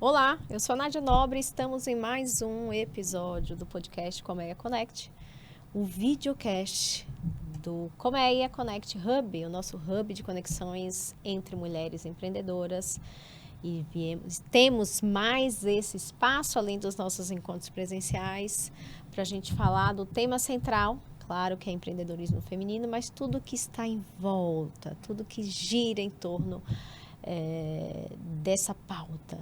Olá, eu sou a Nádia Nobre e estamos em mais um episódio do podcast Colmeia Connect, o videocast do Colmeia Connect Hub, o nosso hub de conexões entre mulheres empreendedoras. E temos mais esse espaço, além dos nossos encontros presenciais, para a gente falar do tema central, claro que é empreendedorismo feminino, mas tudo que está em volta, tudo que gira em torno dessa pauta.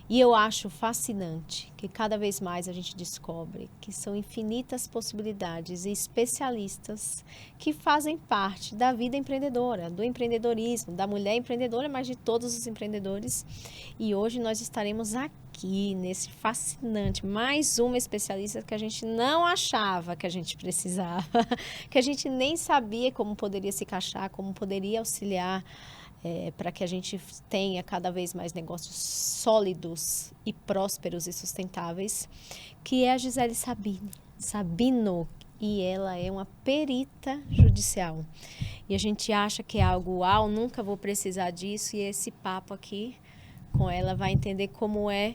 E eu acho fascinante que cada vez mais a gente descobre que são infinitas possibilidades e especialistas que fazem parte da vida empreendedora, do empreendedorismo, da mulher empreendedora, mas de todos os empreendedores. E hoje nós estaremos aqui nesse fascinante, mais uma especialista que a gente não achava que a gente precisava, que a gente nem sabia como poderia se encaixar, como poderia auxiliar para que a gente tenha cada vez mais negócios sólidos e prósperos e sustentáveis, que é a Gisele Sabino, e ela é uma perita judicial. E a gente acha que é algo uau, nunca vou precisar disso, e esse papo aqui com ela vai entender como é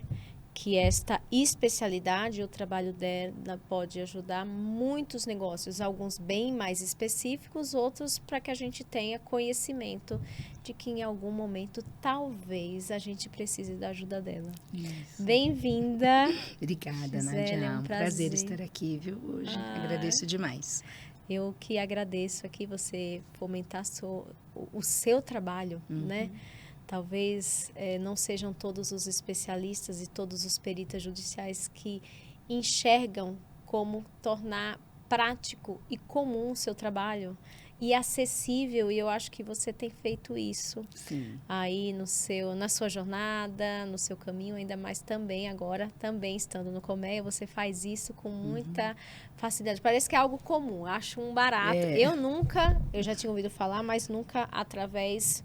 que esta especialidade, o trabalho dela pode ajudar muitos negócios, alguns bem mais específicos, outros para que a gente tenha conhecimento de que em algum momento talvez a gente precise da ajuda dela. Isso. Bem-vinda. Obrigada, Gisele, Nádia. é um prazer estar aqui, viu, hoje. Agradeço demais. Eu que agradeço aqui você fomentar o seu trabalho, né? Talvez não sejam todos os especialistas e todos os peritas judiciais que enxergam como tornar prático e comum o seu trabalho e acessível, e eu acho que você tem feito isso. Sim. Aí na sua jornada, no seu caminho, ainda mais também agora, também estando no Colmeia, você faz isso com muita facilidade. Parece que é algo comum, acho um barato. Eu já tinha ouvido falar, mas nunca através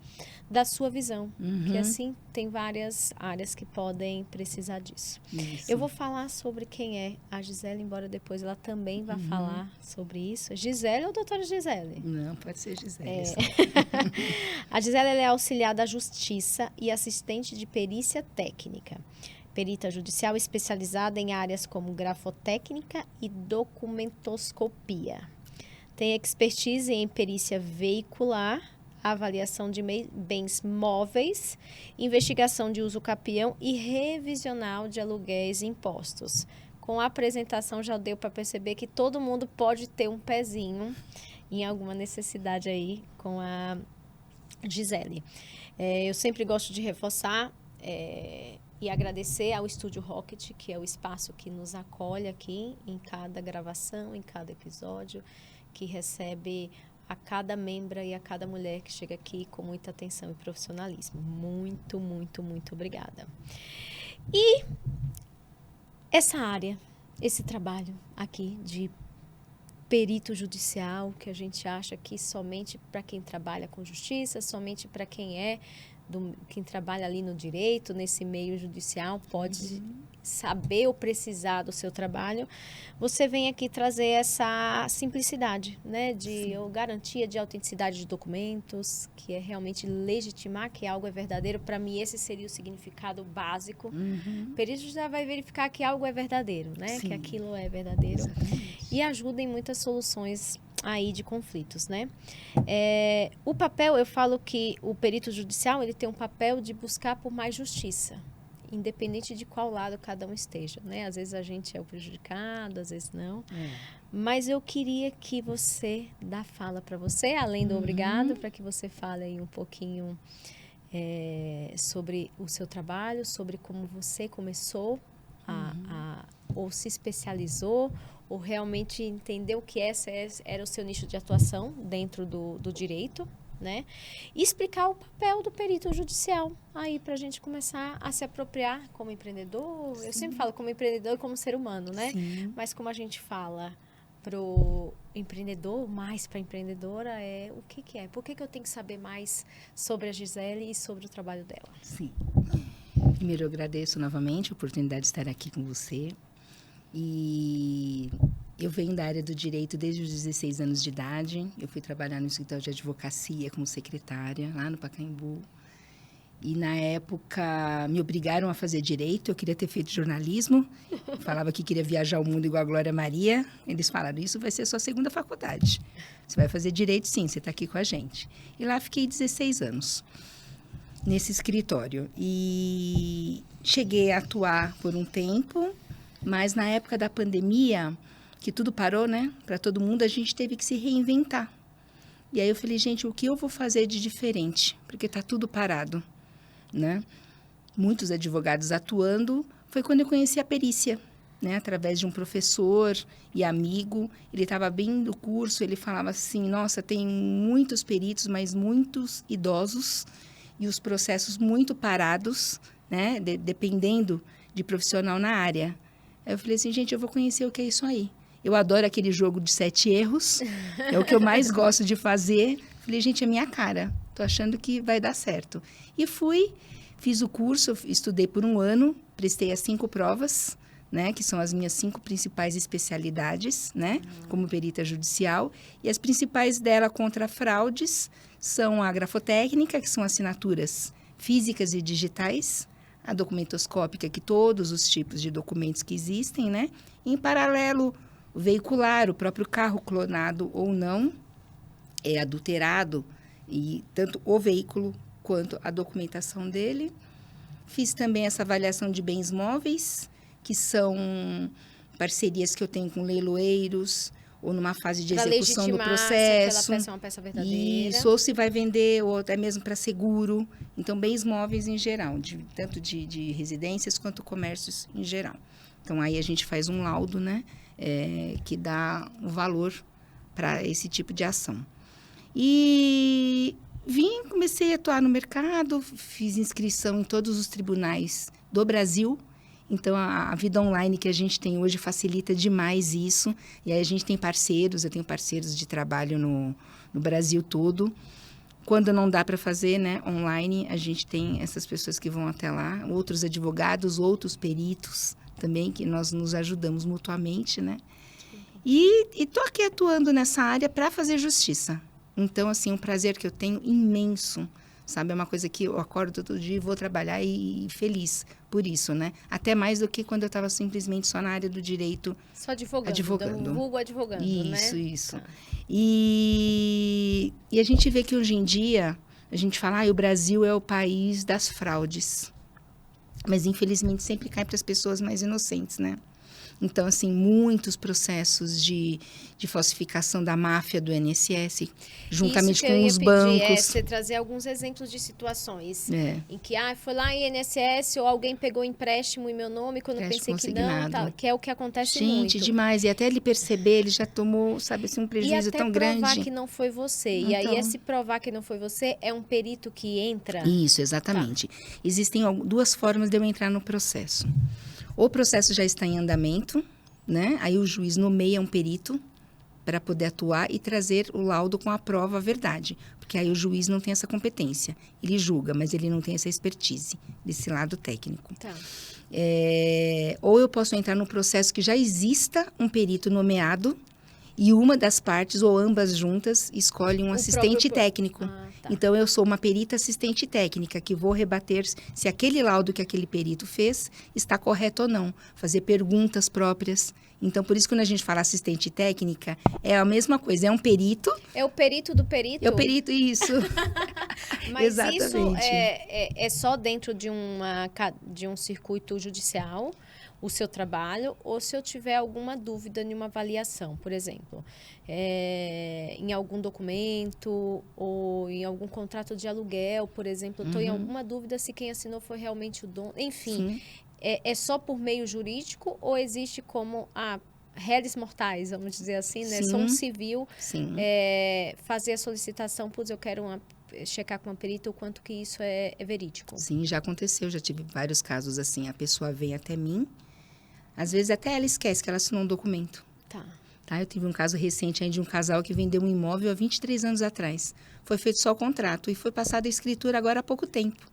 da sua visão, que assim tem várias áreas que podem precisar disso. Isso. Eu vou falar sobre quem é a Gisele, embora depois ela também vá falar sobre isso. Gisele ou doutora Gisele? Não, pode ser Gisele. A Gisele ela é auxiliar da Justiça e assistente de perícia técnica. Perita judicial especializada em áreas como grafotécnica e documentoscopia. Tem expertise em perícia veicular, avaliação de bens móveis, investigação de uso capião e revisional de aluguéis e impostos. Com a apresentação já deu para perceber que todo mundo pode ter um pezinho em alguma necessidade aí com a Gisele. Eu sempre gosto de reforçar e agradecer ao Estúdio Rocket, que é o espaço que nos acolhe aqui em cada gravação, em cada episódio, que recebe a cada membra e a cada mulher que chega aqui com muita atenção e profissionalismo. Muito, muito, muito obrigada. E essa área, esse trabalho aqui de perito judicial, que a gente acha que somente para quem trabalha com justiça, somente para quem quem trabalha ali no direito, nesse meio judicial, pode saber ou precisar do seu trabalho. Você vem aqui trazer essa simplicidade, né, ou garantia de autenticidade de documentos, que é realmente legitimar que algo é verdadeiro. Para mim, esse seria o significado básico. O perito já vai verificar que algo é verdadeiro, né, que aquilo é verdadeiro. Exatamente. E ajuda em muitas soluções aí de conflitos, né? O papel, eu falo que o perito judicial, ele tem um papel de buscar por mais justiça, independente de qual lado cada um esteja, né? Às vezes a gente é o prejudicado, às vezes não. Mas eu queria que você dá fala para você, além do obrigado, para que você fale aí um pouquinho sobre o seu trabalho, sobre como você começou ou se especializou, ou realmente entendeu que esse era o seu nicho de atuação dentro do direito, né? E explicar o papel do perito judicial aí para a gente começar a se apropriar como empreendedor. Eu sempre falo como empreendedor e como ser humano, né? Mas como a gente fala pro empreendedor, mais para empreendedora, o que é? Por que eu tenho que saber mais sobre a Gisele e sobre o trabalho dela? Sim. Primeiro, eu agradeço novamente a oportunidade de estar aqui com você. E Eu venho da área do direito desde os 16 anos de idade. Eu fui trabalhar no escritório de advocacia como secretária, lá no Pacaembu. E, na época, me obrigaram a fazer direito. Eu queria ter feito jornalismo. Eu falava que queria viajar o mundo igual a Glória Maria. Eles falaram, isso vai ser sua segunda faculdade. Você vai fazer direito, sim, você está aqui com a gente. E lá fiquei 16 anos, nesse escritório. E cheguei a atuar por um tempo, mas na época da pandemia, que tudo parou, né? Para todo mundo, a gente teve que se reinventar. E aí eu falei, gente, o que eu vou fazer de diferente? Porque está tudo parado, né? Muitos advogados atuando. Foi quando eu conheci a perícia, né? Através de um professor e amigo. Ele estava bem no curso, ele falava assim, nossa, tem muitos peritos, mas muitos idosos e os processos muito parados, né? Dependendo de profissional na área. Aí eu falei assim, gente, eu vou conhecer o que é isso aí. Eu adoro aquele jogo de 7 erros, é o que eu mais gosto de fazer. Falei, gente, é minha cara, tô achando que vai dar certo. E fui, fiz o curso, estudei por um ano, prestei as 5 provas, né, que são as minhas 5 principais especialidades, né, como perita judicial. E as principais dela contra fraudes são a grafotécnica, que são assinaturas físicas e digitais, a documentoscópica, que todos os tipos de documentos que existem, né, em paralelo, o veicular, o próprio carro clonado ou não, é adulterado, e tanto o veículo quanto a documentação dele. Fiz também essa avaliação de bens móveis, que são parcerias que eu tenho com leiloeiros, ou numa fase de execução do processo. Se aquela peça é uma peça verdadeira. Isso, ou se vai vender, ou até mesmo para seguro. Então, bens móveis em geral, tanto de residências quanto comércios em geral. Então, aí a gente faz um laudo, né? Que dá um valor para esse tipo de ação. E comecei a atuar no mercado, fiz inscrição em todos os tribunais do Brasil. Então, a vida online que a gente tem hoje facilita demais isso. E aí a gente tem parceiros, eu tenho parceiros de trabalho no Brasil todo. Quando não dá para fazer, né, online, a gente tem essas pessoas que vão até lá, outros advogados, outros peritos também, que nós nos ajudamos mutuamente, né? E tô aqui atuando nessa área para fazer justiça. Então, assim, um prazer que eu tenho imenso, sabe? É uma coisa que eu acordo todo dia e vou trabalhar e feliz por isso, né? Até mais do que quando eu estava simplesmente só na área do direito. Só advogando. Vulgo advogando, né? Isso. E a gente vê que hoje em dia, a gente fala, o Brasil é o país das fraudes. Mas, infelizmente, sempre cai para as pessoas mais inocentes, né? Então, assim, muitos processos de falsificação da máfia do INSS, juntamente com os bancos. Você trazer alguns exemplos de situações em que foi lá em INSS ou alguém pegou empréstimo em meu nome quando eu pensei que não, tal, que é o que acontece muito. Gente, demais. E até ele perceber, ele já tomou, sabe, assim, um prejuízo tão grande. E até provar que não foi você. Então... E aí, esse provar que não foi você, é um perito que entra? Isso, exatamente. Tá. Existem 2 formas de eu entrar no processo. O processo já está em andamento, né? Aí o juiz nomeia um perito para poder atuar e trazer o laudo com a prova, a verdade. Porque aí o juiz não tem essa competência. Ele julga, mas ele não tem essa expertise desse lado técnico. Tá. Ou eu posso entrar no processo que já exista um perito nomeado e uma das partes, ou ambas juntas, escolhe um assistente técnico. Tá. Então, eu sou uma perita assistente técnica, que vou rebater se aquele laudo que aquele perito fez está correto ou não. Fazer perguntas próprias. Então, por isso, quando a gente fala assistente técnica, é a mesma coisa. É um perito. É o perito do perito? É o perito, isso. Mas exatamente. Isso é só dentro de um circuito judicial, o seu trabalho, ou se eu tiver alguma dúvida em uma avaliação, por exemplo, em algum documento ou em algum contrato de aluguel, por exemplo, eu estou em alguma dúvida se quem assinou foi realmente o dono, enfim, é só por meio jurídico ou existe como réis mortais, vamos dizer assim, né? Sou um civil, fazer a solicitação, eu quero checar com uma perita o quanto que isso é verídico. Sim, já aconteceu, já tive vários casos assim, a pessoa vem até mim, às vezes até ela esquece que ela assinou um documento. Tá? Eu tive um caso recente aí de um casal que vendeu um imóvel há 23 anos atrás. Foi feito só o contrato e foi passada a escritura agora há pouco tempo.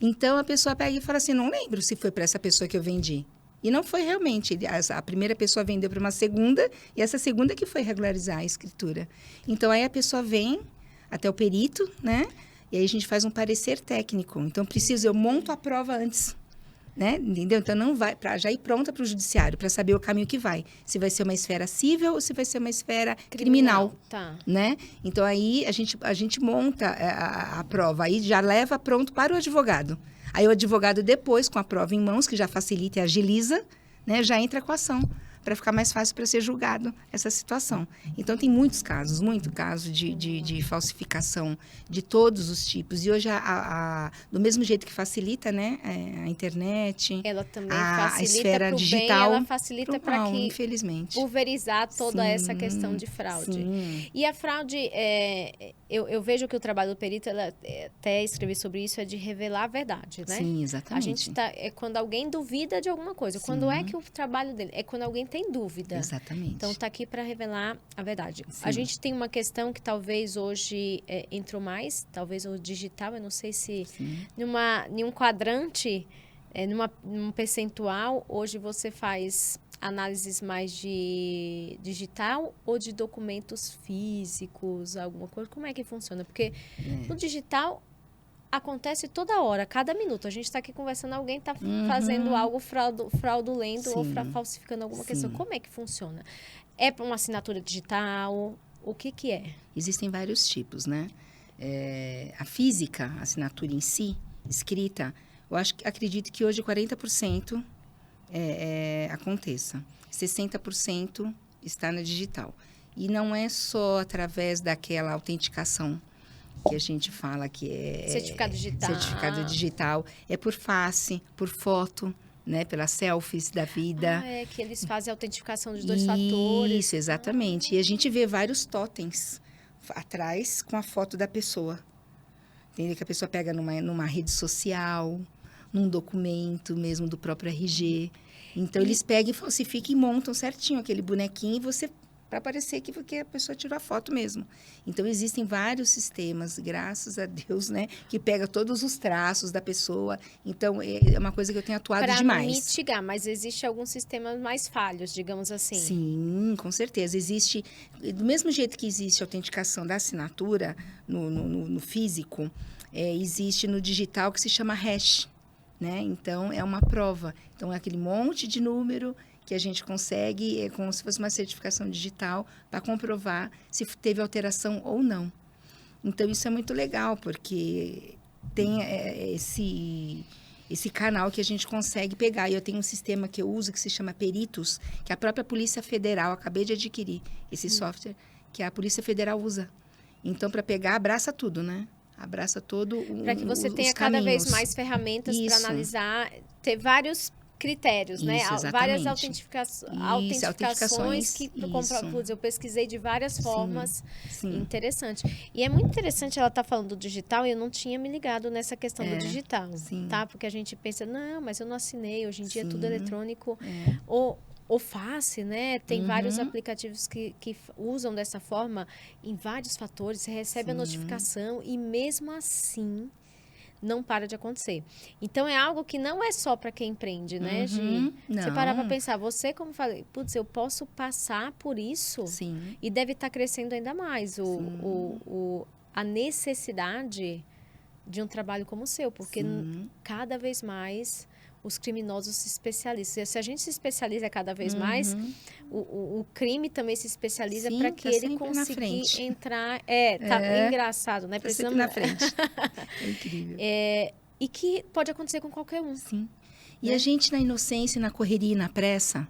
Então, a pessoa pega e fala assim, não lembro se foi para essa pessoa que eu vendi. E não foi realmente. A primeira pessoa vendeu para uma segunda, e essa segunda que foi regularizar a escritura. Então, aí a pessoa vem até o perito, né? E aí a gente faz um parecer técnico. Então, eu monto a prova antes. Né? Entendeu? Então, não vai para já ir pronta para o judiciário, para saber o caminho que vai. Se vai ser uma esfera civil ou se vai ser uma esfera criminal. Tá. Né? Então, aí a gente monta a prova, aí já leva pronto para o advogado. Aí o advogado, depois, com a prova em mãos, que já facilita e agiliza, né? Já entra com a ação, para ficar mais fácil para ser julgado essa situação. Então, tem muitos casos, muito caso de falsificação de todos os tipos. E hoje, do mesmo jeito que facilita, né, a internet, ela também a facilita esfera pro digital, bem, ela facilita para que infelizmente. pulverizar toda Sim, essa questão de fraude. Sim. E a fraude, eu vejo que o trabalho do perito, ela até escrevi sobre isso, é de revelar a verdade, né? Sim, exatamente. A gente é quando alguém duvida de alguma coisa. Sim. Quando é que o trabalho dele? É quando alguém tem dúvida. Exatamente. Então, está aqui para revelar a verdade. Sim. A gente tem uma questão que talvez hoje entrou mais, talvez o digital, eu não sei se em um quadrante, num percentual, hoje você faz análises mais de digital ou de documentos físicos, alguma coisa? Como é que funciona? Porque no digital acontece toda hora, cada minuto. A gente está aqui conversando, alguém está fazendo algo fraudulento ou falsificando alguma questão. Como é que funciona? É para uma assinatura digital? O que é? Existem vários tipos, né? A física, a assinatura em si, escrita, acredito que hoje 40% aconteça. 60% está na digital. E não é só através daquela autenticação que a gente fala que é... Certificado digital. Certificado digital. É por face, por foto, né? Pelas selfies da vida. É que eles fazem a autenticação de 2 fatores. Isso, exatamente. E a gente vê vários totens atrás com a foto da pessoa. Entendeu? Que a pessoa pega numa rede social, num documento mesmo do próprio RG. Então, eles pegam e falsificam e montam certinho aquele bonequinho e você... para parecer que a pessoa tirou a foto mesmo. Então, existem vários sistemas, graças a Deus, né? Que pega todos os traços da pessoa. Então, é uma coisa que eu tenho atuado demais. Para mitigar, mas existe alguns sistemas mais falhos, digamos assim. Sim, com certeza. Existe, do mesmo jeito que existe a autenticação da assinatura no físico, existe no digital que se chama hash, né? Então, é uma prova. Então, é aquele monte de número que a gente consegue, é como se fosse uma certificação digital, para comprovar se teve alteração ou não. Então, isso é muito legal, porque tem esse canal que a gente consegue pegar. E eu tenho um sistema que eu uso, que se chama Peritos, que a própria Polícia Federal, acabei de adquirir esse software, que a Polícia Federal usa. Então, para pegar, abraça tudo, né? Abraça todo para que você tenha cada vez mais ferramentas para analisar, ter vários critérios, isso, né? Exatamente. Várias autenticações que eu pesquisei de várias formas. Sim. Interessante. E é muito interessante ela estar falando do digital e eu não tinha me ligado nessa questão do digital, tá? Porque a gente pensa, não, mas eu não assinei, hoje em dia é tudo eletrônico. Ou Face, né? Tem vários aplicativos que usam dessa forma em vários fatores. Você recebe a notificação e mesmo assim não para de acontecer. Então, é algo que não é só para quem empreende, né, Gi? Você parar para pensar, você, como falei, putz, eu posso passar por isso e deve estar crescendo ainda mais a necessidade de um trabalho como o seu, porque cada vez mais os criminosos se especializam. Se a gente se especializa cada vez mais, o crime também se especializa para que ele consiga entrar. Tá engraçado, né? Precisamos na frente. É incrível. E que pode acontecer com qualquer um. Sim. E a gente, na inocência, na correria e na pressa,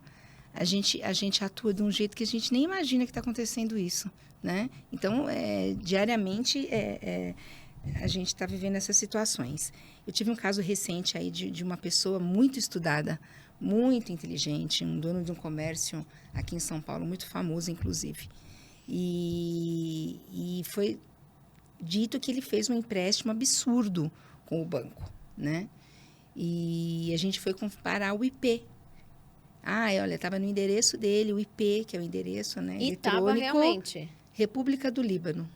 a gente atua de um jeito que a gente nem imagina que está acontecendo isso, né? Então, diariamente, a gente está vivendo essas situações. Eu tive um caso recente aí de uma pessoa muito estudada, muito inteligente, um dono de um comércio aqui em São Paulo, muito famoso, inclusive. E foi dito que ele fez um empréstimo absurdo com o banco, né? E a gente foi comparar o IP. Olha, estava no endereço dele, o IP, que é o endereço, né, e eletrônico. Estava realmente. República do Líbano.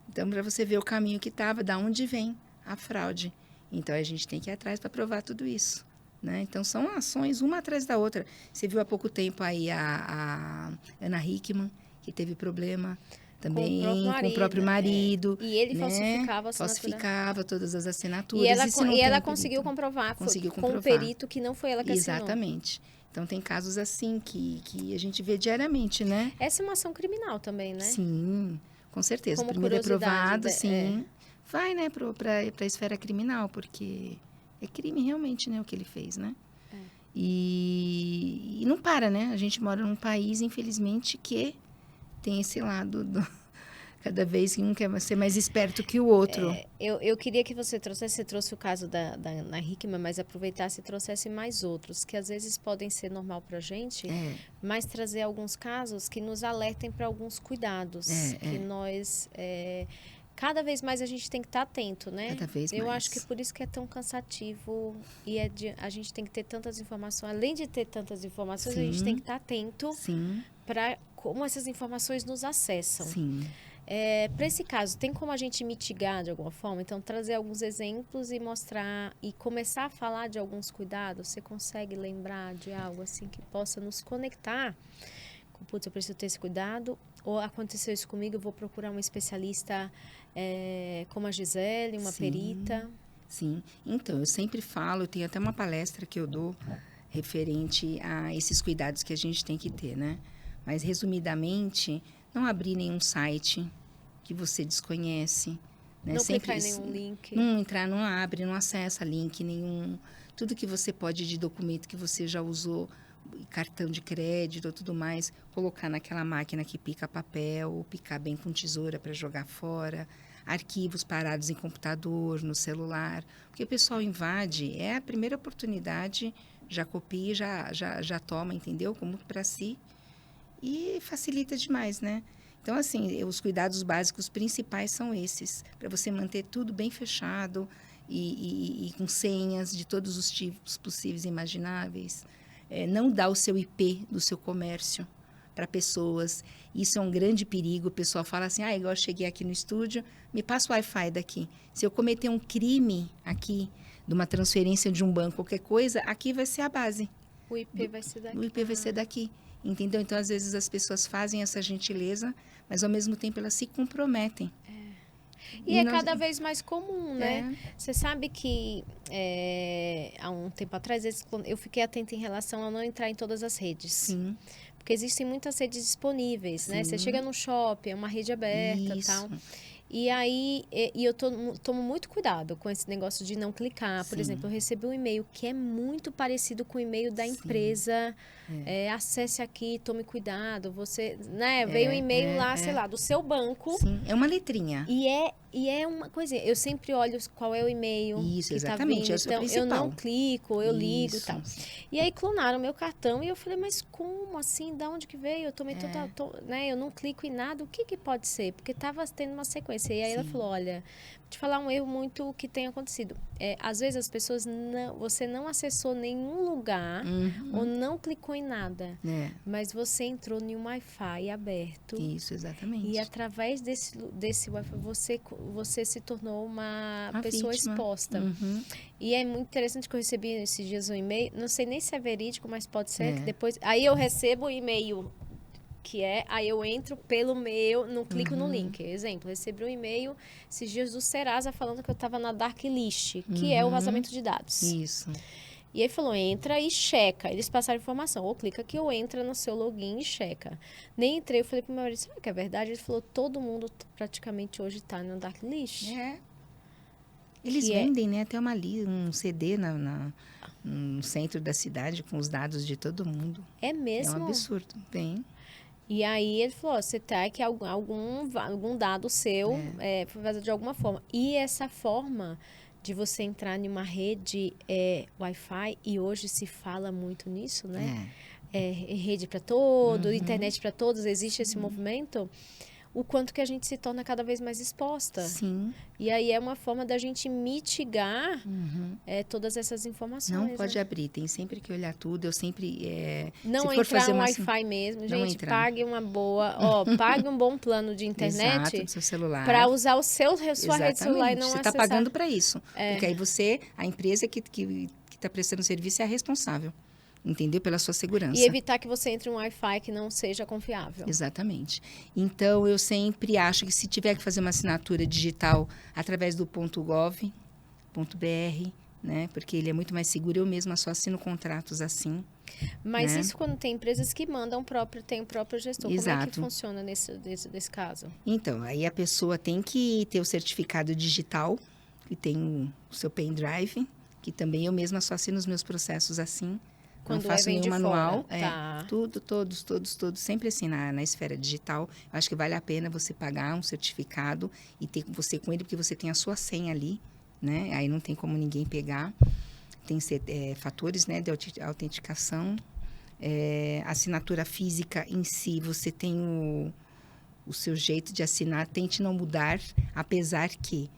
Então, para você ver o caminho que estava, da onde vem a fraude. Então, a gente tem que ir atrás para provar tudo isso, né? Então, são ações uma atrás da outra. Você viu há pouco tempo aí a Ana Hickman, que teve problema também com o próprio marido. E ele né? falsificava a assinatura. Falsificava todas as assinaturas. E ela conseguiu comprovar, com o perito que não foi ela que assinou. Exatamente. Então, tem casos assim que a gente vê diariamente, né? Essa é uma ação criminal também, né? Sim, com certeza. Como Primeiro é provado, curiosidade, sim. Vai, né, para a esfera criminal, porque é crime realmente, né, o que ele fez, né? E não para, né? A gente mora num país, infelizmente, que tem esse lado cada vez que um quer ser mais esperto que o outro. Eu queria que você trouxe o caso da Ana Hickman, mas aproveitasse e trouxesse mais outros, que às vezes podem ser normal para a gente, mas trazer alguns casos que nos alertem para alguns cuidados, que nós... cada vez mais a gente tem que estar atento, né? Cada vez mais. Eu acho que por isso que é tão cansativo e a gente tem que ter tantas informações. Além de ter tantas informações, Sim. a gente tem que estar atento Sim. para como essas informações nos acessam. Sim. Para esse caso, tem como a gente mitigar de alguma forma? Então, trazer alguns exemplos e mostrar e começar a falar de alguns cuidados. Você consegue lembrar de algo assim que possa nos conectar? Putz, eu preciso ter esse cuidado. Ou aconteceu isso comigo, eu vou procurar um especialista como a Gisele, uma perita. Sim. Então, eu sempre falo, eu tenho até uma palestra que eu dou referente a esses cuidados que a gente tem que ter, né? Mas, resumidamente, não abrir nenhum site que você desconhece. Né? Não sempre clicar em nenhum link. Não entrar, não abre, não acessa link nenhum. Tudo que você pode de documento que você já usou, cartão de crédito ou tudo mais, colocar naquela máquina que pica papel, ou picar bem com tesoura para jogar fora. Arquivos parados em computador, no celular. Porque o pessoal invade, é a primeira oportunidade, já copia, já toma, entendeu? Como para si. E facilita demais, né? Então, assim, os cuidados básicos principais são esses. Para você manter tudo bem fechado e com senhas de todos os tipos possíveis e imagináveis. Não dar o seu IP do seu comércio para pessoas. Isso é um grande perigo. O pessoal fala assim, igual eu cheguei aqui no estúdio, me passa o Wi-Fi daqui. Se eu cometer um crime aqui, de uma transferência de um banco, qualquer coisa, aqui vai ser a base. O IP vai ser daqui. O IP vai ser daqui. Entendeu? Então, às vezes, as pessoas fazem essa gentileza, mas, ao mesmo tempo, elas se comprometem. E cada vez mais comum, né? Você sabe que há um tempo atrás eu fiquei atenta em relação a não entrar em todas as redes. Sim. Porque existem muitas redes disponíveis, Sim. né? Você chega no shopping, é uma rede aberta e tal. E aí, eu tomo muito cuidado com esse negócio de não clicar. Por exemplo, eu recebi um e-mail que é muito parecido com o e-mail da empresa. Acesse aqui, tome cuidado. Você, né? Veio um e-mail lá, sei lá, do seu banco. Sim, é uma letrinha. E é uma coisinha. Eu sempre olho qual é o e-mail. Isso, que exatamente. Tá vindo. Então, eu não clico, eu ligo e tal. E aí, clonaram meu cartão e eu falei, mas como assim? Da onde que veio? Eu tomei né? Eu não clico em nada. O que pode ser? Porque estava tendo uma sequência. E aí ela falou, olha, vou te falar um erro muito que tem acontecido. Às vezes as pessoas você não acessou nenhum lugar ou não clicou em nada. Mas você entrou em um Wi-Fi aberto. Isso, exatamente. E através desse Wi-Fi você se tornou uma pessoa vítima. Exposta. E é muito interessante que eu recebi esses dias um e-mail, não sei nem se é verídico, mas pode ser que depois... Aí eu recebo o e-mail aí eu entro pelo meu, não clico no link. Exemplo, recebi um e-mail esses dias do Serasa falando que eu estava na Dark List, que é o vazamento de dados. Isso. E aí falou, entra e checa. Eles passaram informação, ou clica aqui ou entra no seu login e checa. Nem entrei, eu falei pro meu marido, será que é verdade? Ele falou, todo mundo praticamente hoje está na Dark List. Eles vendem, né? Até um CD no centro da cidade com os dados de todo mundo. É mesmo? É um absurdo. Tem. E aí ele falou, você tá que algum dado seu foi vazado de alguma forma. E essa forma de você entrar em uma rede Wi-Fi, e hoje se fala muito nisso, né? Rede para todos, internet para todos, existe esse movimento. O quanto que a gente se torna cada vez mais exposta. Sim. E aí é uma forma da gente mitigar todas essas informações. Não pode abrir, tem sempre que olhar tudo. Eu sempre... não entrar no Wi-Fi mesmo. Gente, pague uma boa... pague um bom plano de internet. Exato, do seu celular. Para usar sua rede celular e não Você acessar. está pagando para isso. Porque aí a empresa que que está prestando serviço é a responsável, entendeu? Pela sua segurança. E evitar que você entre em um Wi-Fi que não seja confiável. Exatamente. Então, eu sempre acho que se tiver que fazer uma assinatura digital através do .gov.br, né? Porque ele é muito mais seguro. Eu mesma só assino contratos assim. Mas né? isso quando tem empresas que mandam tem o próprio gestor. Como é que Exato. funciona desse caso? Então, aí a pessoa tem que ter o certificado digital, que tem o seu pendrive, que também eu mesma só assino os meus processos assim. Quando não faço vem nenhum de manual. fora. Tá. Todos, sempre assim na esfera digital. Eu acho que vale a pena você pagar um certificado e ter você com ele, porque você tem a sua senha ali, né? Aí não tem como ninguém pegar. Tem fatores, né, de autenticação. Assinatura física em si, você tem o seu jeito de assinar, tente não mudar, apesar que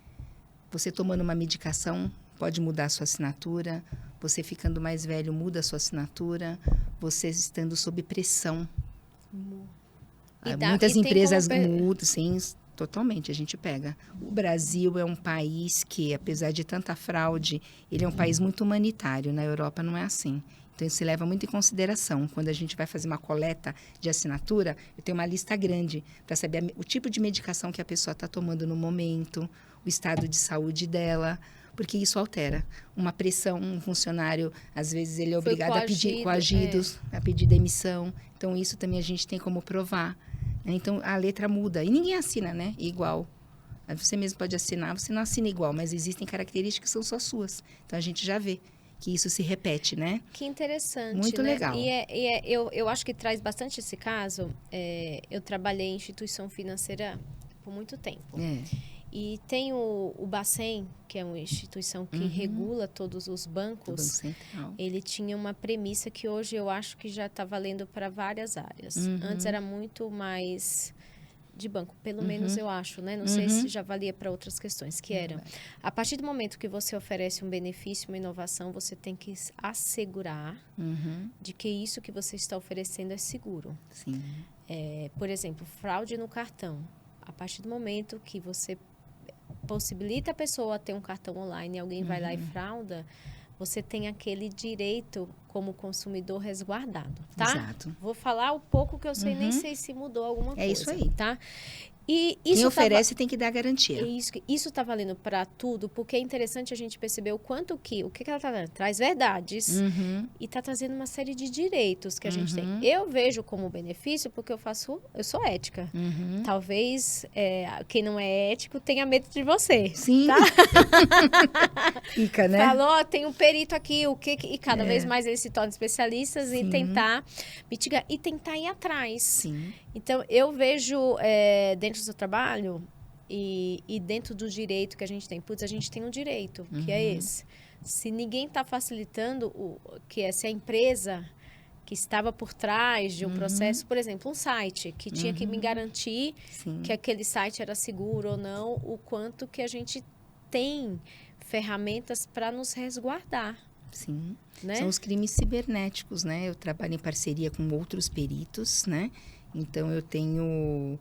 você tomando uma medicação pode mudar a sua assinatura, você ficando mais velho muda a sua assinatura, você estando sob pressão. Muitas empresas mudam, sim, totalmente, a gente pega. O Brasil é um país que, apesar de tanta fraude, ele é um país muito humanitário, na Europa não é assim. Então, isso se leva muito em consideração. Quando a gente vai fazer uma coleta de assinatura, eu tenho uma lista grande para saber o tipo de medicação que a pessoa está tomando no momento, o estado de saúde dela, porque isso altera. Uma pressão, um funcionário, às vezes, ele é obrigado a pedir a pedir demissão. Então, isso também a gente tem como provar. Então, a letra muda. E ninguém assina, né? Igual. Você mesmo pode assinar, você não assina igual, mas existem características que são só suas. Então, a gente já vê que isso se repete, né? Que interessante, muito né? legal. Eu acho que traz bastante esse caso. Eu trabalhei em instituição financeira por muito tempo. E tem o Bacen, que é uma instituição que regula todos os bancos. Banco Central. Ele tinha uma premissa que hoje eu acho que já está valendo para várias áreas. Antes era muito mais de banco, pelo menos eu acho, né? Não sei se já valia para outras questões, que era, a partir do momento que você oferece um benefício, uma inovação, você tem que assegurar de que isso que você está oferecendo é seguro. Sim. Por exemplo, fraude no cartão. A partir do momento que você possibilita a pessoa ter um cartão online e alguém vai lá e frauda, você tem aquele direito como consumidor resguardado, tá? Exato. Vou falar um pouco que eu sei, nem sei se mudou alguma coisa. É isso aí. Tá? E isso quem oferece tem que dar garantia. Isso está valendo para tudo, porque é interessante a gente perceber o quanto o que ela está dando. Traz verdades e está trazendo uma série de direitos que a gente tem. Eu vejo como benefício porque eu sou ética. Talvez quem não é ético tenha medo de você. Sim. Tá? Fica, né? Falou, tem um perito aqui, e cada vez mais eles se tornam especialistas em tentar mitigar e tentar ir atrás. Sim. Então, eu vejo dentro do seu trabalho e dentro do direito que a gente tem. Putz, a gente tem um direito, que é esse. Se ninguém está facilitando, se a empresa que estava por trás de um processo, por exemplo, um site, que tinha que me garantir que aquele site era seguro ou não, o quanto que a gente tem ferramentas para nos resguardar. Sim. Né? São os crimes cibernéticos, né? Eu trabalho em parceria com outros peritos, né? Então, eu tenho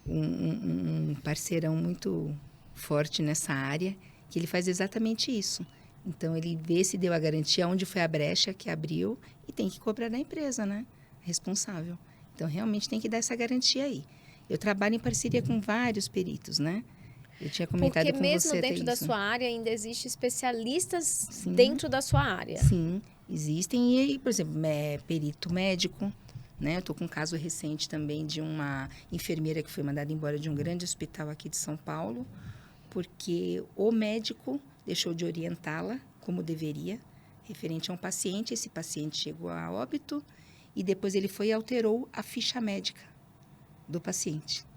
um parceirão muito forte nessa área, que ele faz exatamente isso. Então, ele vê se deu a garantia, onde foi a brecha que abriu e tem que cobrar da empresa, né? Responsável. Então, realmente tem que dar essa garantia aí. Eu trabalho em parceria com vários peritos, né? Eu tinha comentado com você até isso. Porque mesmo dentro da sua área, ainda existem especialistas dentro da sua área. Sim, existem. E, por exemplo, perito médico, né? Eu estou com um caso recente também de uma enfermeira que foi mandada embora de um grande hospital aqui de São Paulo, porque o médico deixou de orientá-la como deveria, referente a um paciente. Esse paciente chegou a óbito e depois ele foi e alterou a ficha médica do paciente.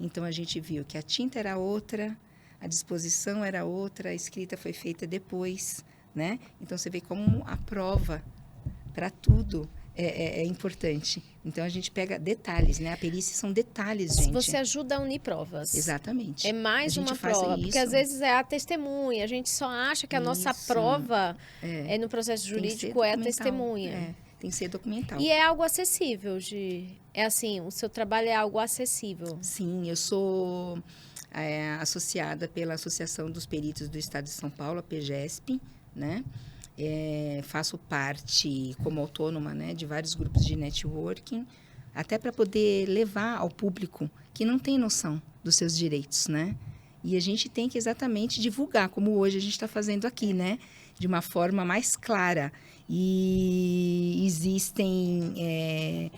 Então, a gente viu que a tinta era outra, a disposição era outra, a escrita foi feita depois, né? Então, você vê como a prova para tudo é importante. Então, a gente pega detalhes, né? A perícia são detalhes, gente. Você ajuda a unir provas. Exatamente. É mais uma prova, porque às vezes é a testemunha. A gente só acha que a nossa prova no processo jurídico é a testemunha. Tem que ser documental. E é algo acessível, é assim, o seu trabalho é algo acessível. Sim, eu sou associada pela Associação dos Peritos do Estado de São Paulo, a PGESP, né? faço parte como autônoma, né, de vários grupos de networking, até para poder levar ao público que não tem noção dos seus direitos, né? E a gente tem que exatamente divulgar, como hoje a gente está fazendo aqui, né? De uma forma mais clara. E existem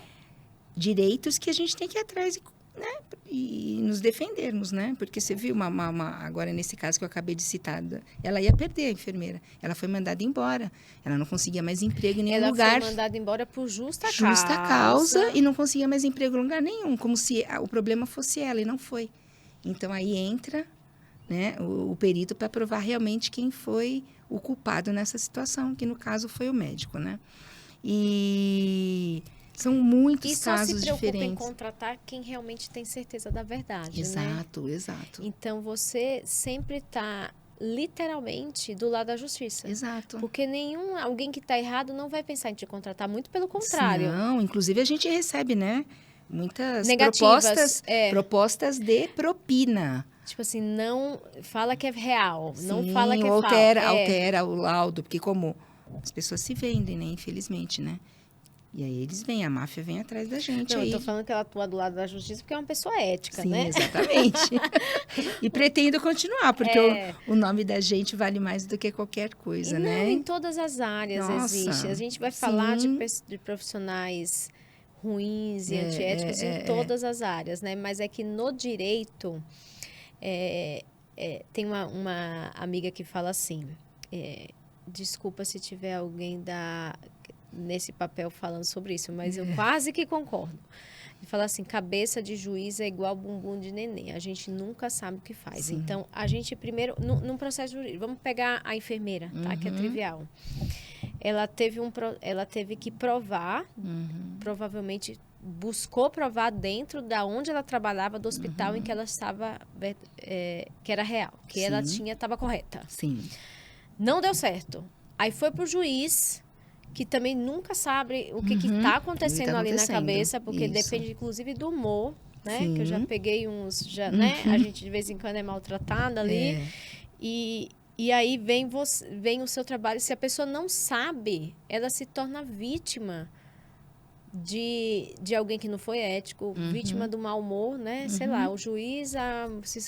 direitos que a gente tem que ir atrás, né? E nos defendermos, né? Porque você viu, agora nesse caso que eu acabei de citar, ela ia perder a enfermeira. Ela foi mandada embora. Ela não conseguia mais emprego em nenhum lugar. Ela foi mandada embora por justa causa e não conseguia mais emprego em lugar nenhum, como se o problema fosse ela e não foi. Então, aí entra, né, o perito para provar realmente quem foi o culpado nessa situação, que no caso foi o médico, né? E são muitos casos diferentes. E só se preocupa em contratar quem realmente tem certeza da verdade, exato, né? Exato. Então, você sempre está literalmente do lado da justiça. Exato. Porque alguém que está errado não vai pensar em te contratar, muito pelo contrário. Não, inclusive a gente recebe, né? Muitas propostas de propina. Tipo assim, não fala que é real, sim, não fala que é falso. Altera o laudo, porque como as pessoas se vendem, né? Infelizmente, né? E aí eles vêm, a máfia vem atrás da gente. Não, eu tô falando que ela atua do lado da justiça porque é uma pessoa ética, sim, né? Exatamente. E pretendo continuar, porque o nome da gente vale mais do que qualquer coisa, né? Não, em todas as áreas existe. A gente vai falar de profissionais ruins e antiéticos em todas as áreas, né? Mas é que no direito, tem uma amiga que fala assim, desculpa se tiver alguém nesse papel falando sobre isso, mas eu quase que concordo. Ele fala assim, cabeça de juiz é igual bumbum de neném. A gente nunca sabe o que faz. Sim. Então, a gente primeiro, num processo jurídico, vamos pegar a enfermeira, tá? Que é trivial. Ela teve que provar, provavelmente buscou provar dentro da onde ela trabalhava, do hospital em que ela estava, que era real, que ela estava correta. Sim. Não deu certo. Aí foi pro juiz, que também nunca sabe o que está acontecendo ali na cabeça, porque depende, inclusive, do humor, né? Sim. Que eu já peguei né? A gente, de vez em quando, é maltratada ali. E aí vem o seu trabalho. Se a pessoa não sabe, ela se torna vítima de alguém que não foi ético, vítima do mau humor, né? Sei lá, o juiz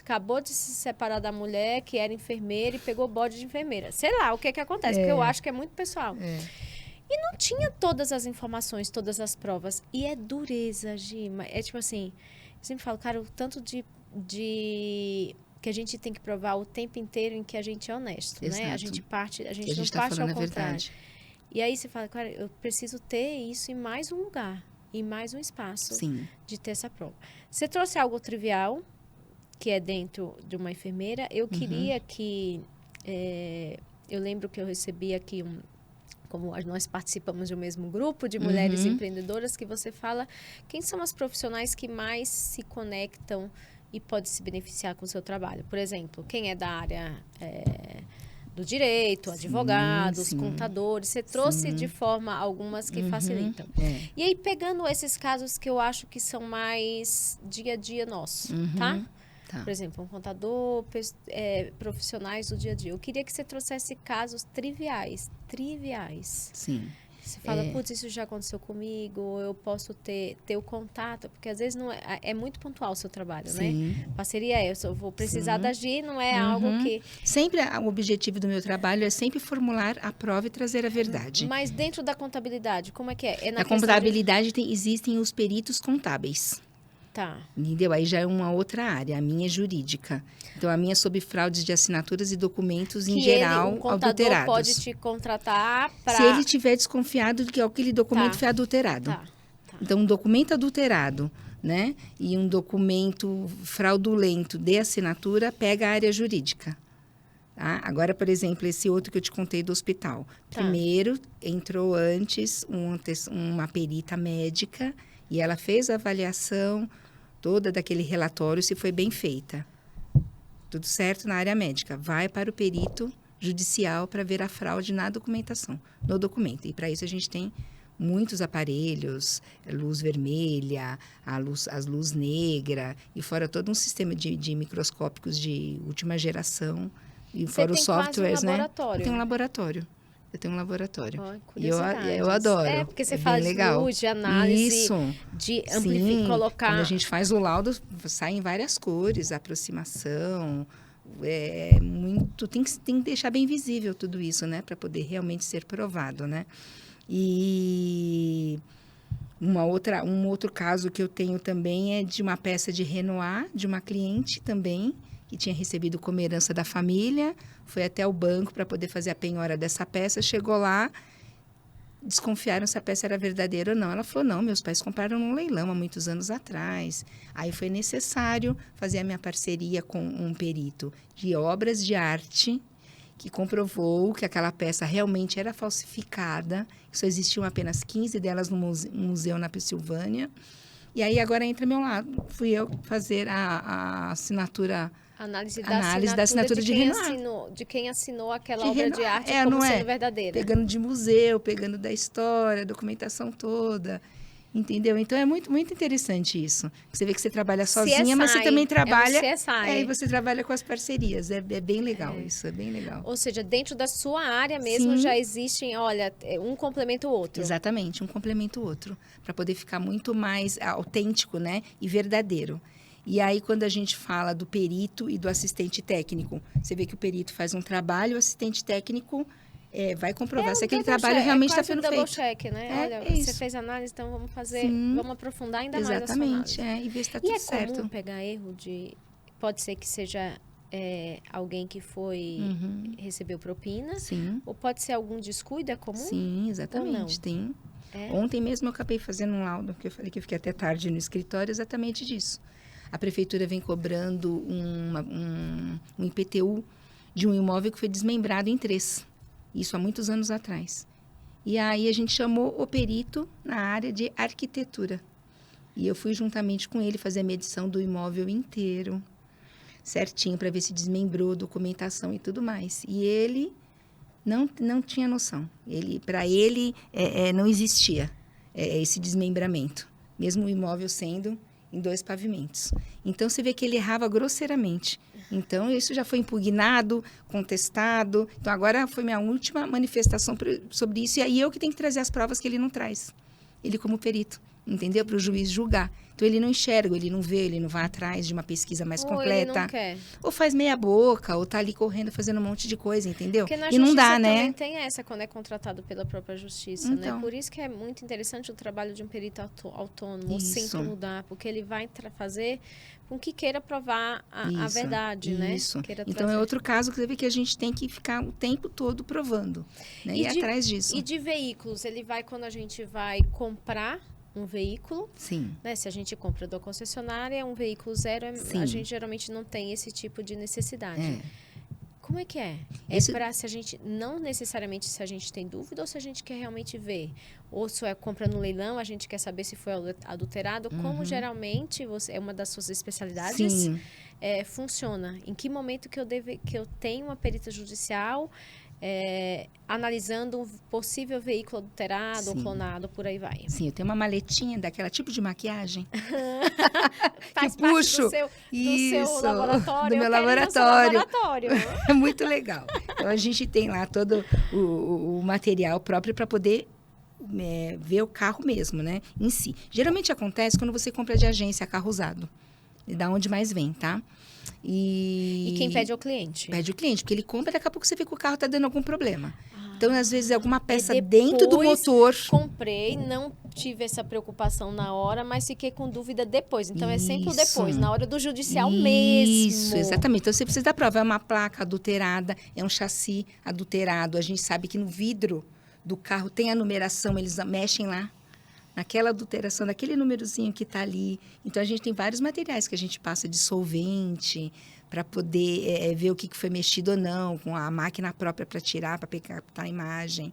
acabou de se separar da mulher que era enfermeira e pegou bode de enfermeira. Sei lá o que acontece, porque eu acho que é muito pessoal. E não tinha todas as informações, todas as provas. E é dureza, Gima. É tipo assim, eu sempre falo, cara, o tanto de que a gente tem que provar o tempo inteiro em que a gente é honesto, né? A gente não parte ao contrário. E aí você fala, cara, eu preciso ter isso em mais um lugar, em mais um espaço de ter essa prova. Você trouxe algo trivial, que é dentro de uma enfermeira. Eu queria que... eu lembro que eu recebi aqui como nós participamos do mesmo grupo de mulheres empreendedoras, que você fala quem são as profissionais que mais se conectam e podem se beneficiar com o seu trabalho. Por exemplo, quem é da área do direito, advogados, contadores. Você trouxe de forma algumas que facilitam. E aí, pegando esses casos que eu acho que são mais dia a dia nosso, tá? Por exemplo, um contador, profissionais do dia a dia. Eu queria que você trouxesse casos triviais. Sim. Você fala, putz, isso já aconteceu comigo, eu posso ter o contato, porque às vezes não é muito pontual o seu trabalho, né? Parceria eu vou precisar da Gi, não é algo que... Sempre o objetivo do meu trabalho é sempre formular a prova e trazer a verdade. Mas dentro da contabilidade, como é que é? Na contabilidade existem os peritos contábeis. Tá. Entendeu? Aí já é uma outra área, a minha é jurídica. Então, a minha é sobre fraudes de assinaturas e documentos em geral adulterados. O contador pode te contratar para... Se ele tiver desconfiado de que aquele documento foi adulterado. Tá. Então, um documento adulterado, né? E um documento fraudulento de assinatura pega a área jurídica. Tá? Agora, por exemplo, esse outro que eu te contei do hospital. Primeiro, entrou antes uma perita médica e ela fez a avaliação toda daquele relatório, se foi bem feita. Tudo certo na área médica. Vai para o perito judicial para ver a fraude na documentação, no documento. E para isso a gente tem muitos aparelhos, luz vermelha, as luz negra, e fora todo um sistema de microscópicos de última geração, e fora os softwares, né? Tem um laboratório. Eu tenho um laboratório. Ó, E eu curiosidades. adoro. É, porque você É fala bem legal. de luz, de análise, Isso. de Sim, amplificar, colocar... quando a gente faz o laudo, sai em várias cores, aproximação, tem que deixar bem visível tudo isso, né? Para poder realmente ser provado, né? E um outro caso que eu tenho também é de uma peça de Renoir, de uma cliente também, que tinha recebido como herança da família, foi até o banco para poder fazer a penhora dessa peça, chegou lá, desconfiaram se a peça era verdadeira ou não. Ela falou, não, meus pais compraram num leilão há muitos anos atrás. Aí foi necessário fazer a minha parceria com um perito de obras de arte, que comprovou que aquela peça realmente era falsificada, que só existiam apenas 15 delas no museu na Pensilvânia. E aí agora entra meu lado, fui eu fazer a assinatura... Análise da assinatura de Renoir. De quem assinou aquela De obra Renoir. de arte como não sendo verdadeira. Pegando de museu, pegando da história, documentação toda. Entendeu? Então, é muito, muito interessante isso. Você vê que você trabalha sozinha, mas você também trabalha... e você trabalha com as parcerias. É bem legal isso, é bem legal. Ou seja, dentro da sua área mesmo, já existem, olha, um complementa o outro. Exatamente, um complementa o outro. Para poder ficar muito mais autêntico, né? E verdadeiro. E aí, quando a gente fala do perito e do assistente técnico, você vê que o perito faz um trabalho, o assistente técnico vai comprovar se aquele trabalho realmente está sendo feito. Check, né? Olha, você fez análise, então vamos fazer, vamos aprofundar ainda mais a sua análise. E ver se está tudo certo. E é comum pegar erro de... Pode ser que seja alguém que recebeu propina, ou pode ser algum descuido, é comum? Sim, exatamente, tem. Ontem mesmo eu acabei fazendo um laudo, que eu falei que eu fiquei até tarde no escritório, exatamente disso. A prefeitura vem cobrando um IPTU de um imóvel que foi desmembrado em 3. Isso há muitos anos atrás. E aí a gente chamou o perito na área de arquitetura. E eu fui juntamente com ele fazer a medição do imóvel inteiro, certinho, para ver se desmembrou, documentação e tudo mais. E ele não tinha noção. Para ele, não existia esse desmembramento, mesmo o imóvel sendo em 2 pavimentos. Então, você vê que ele errava grosseiramente. Então, isso já foi impugnado, contestado. Então, agora foi minha última manifestação sobre isso. E aí, eu que tenho que trazer as provas que ele não traz. Ele como perito, entendeu? Para o juiz julgar. Então, ele não enxerga, ele não vê, ele não vai atrás de uma pesquisa mais completa. Ele não quer. Ou faz meia boca, ou tá ali correndo, fazendo um monte de coisa, entendeu? Porque na e não dá, né? também tem essa quando é contratado pela própria justiça, né? Por isso que é muito interessante o trabalho de um perito autônomo, sempre mudar, porque ele vai fazer com que queira provar a verdade, né? Então, é outro caso que você vê que a gente tem que ficar o tempo todo provando, né? E atrás disso. E de veículos, ele vai quando a gente vai comprar um veículo, né? Se a gente compra da concessionária, um veículo zero, a gente geralmente não tem esse tipo de necessidade. Como é que é? Para se a gente, não necessariamente se a gente tem dúvida ou se a gente quer realmente ver. Ou se compra no leilão, a gente quer saber se foi adulterado. Como geralmente é uma das suas especialidades, funciona? Em que momento que eu tenho uma perita judicial analisando um possível veículo adulterado ou clonado, por aí vai. Sim, eu tenho uma maletinha daquela tipo de maquiagem. Faz parte puxo. do seu laboratório. Do meu laboratório. É muito legal. Então, a gente tem lá todo o material próprio para poder ver o carro mesmo, né? Em si. Geralmente acontece quando você compra de agência carro usado. E da onde mais vem, tá? E quem pede é o cliente? Pede o cliente, porque ele compra, daqui a pouco você vê que o carro está dando algum problema. Então, às vezes, é alguma peça dentro do motor. Comprei, não tive essa preocupação na hora, mas fiquei com dúvida depois. Então, é sempre o depois, na hora do judicial mesmo. Isso, exatamente. Então, você precisa da prova. É uma placa adulterada, é um chassi adulterado. A gente sabe que no vidro do carro tem a numeração, eles mexem lá. Naquela adulteração, daquele númerozinho que está ali. Então, a gente tem vários materiais que a gente passa de solvente para poder ver o que foi mexido ou não, com a máquina própria para tirar, para captar a imagem.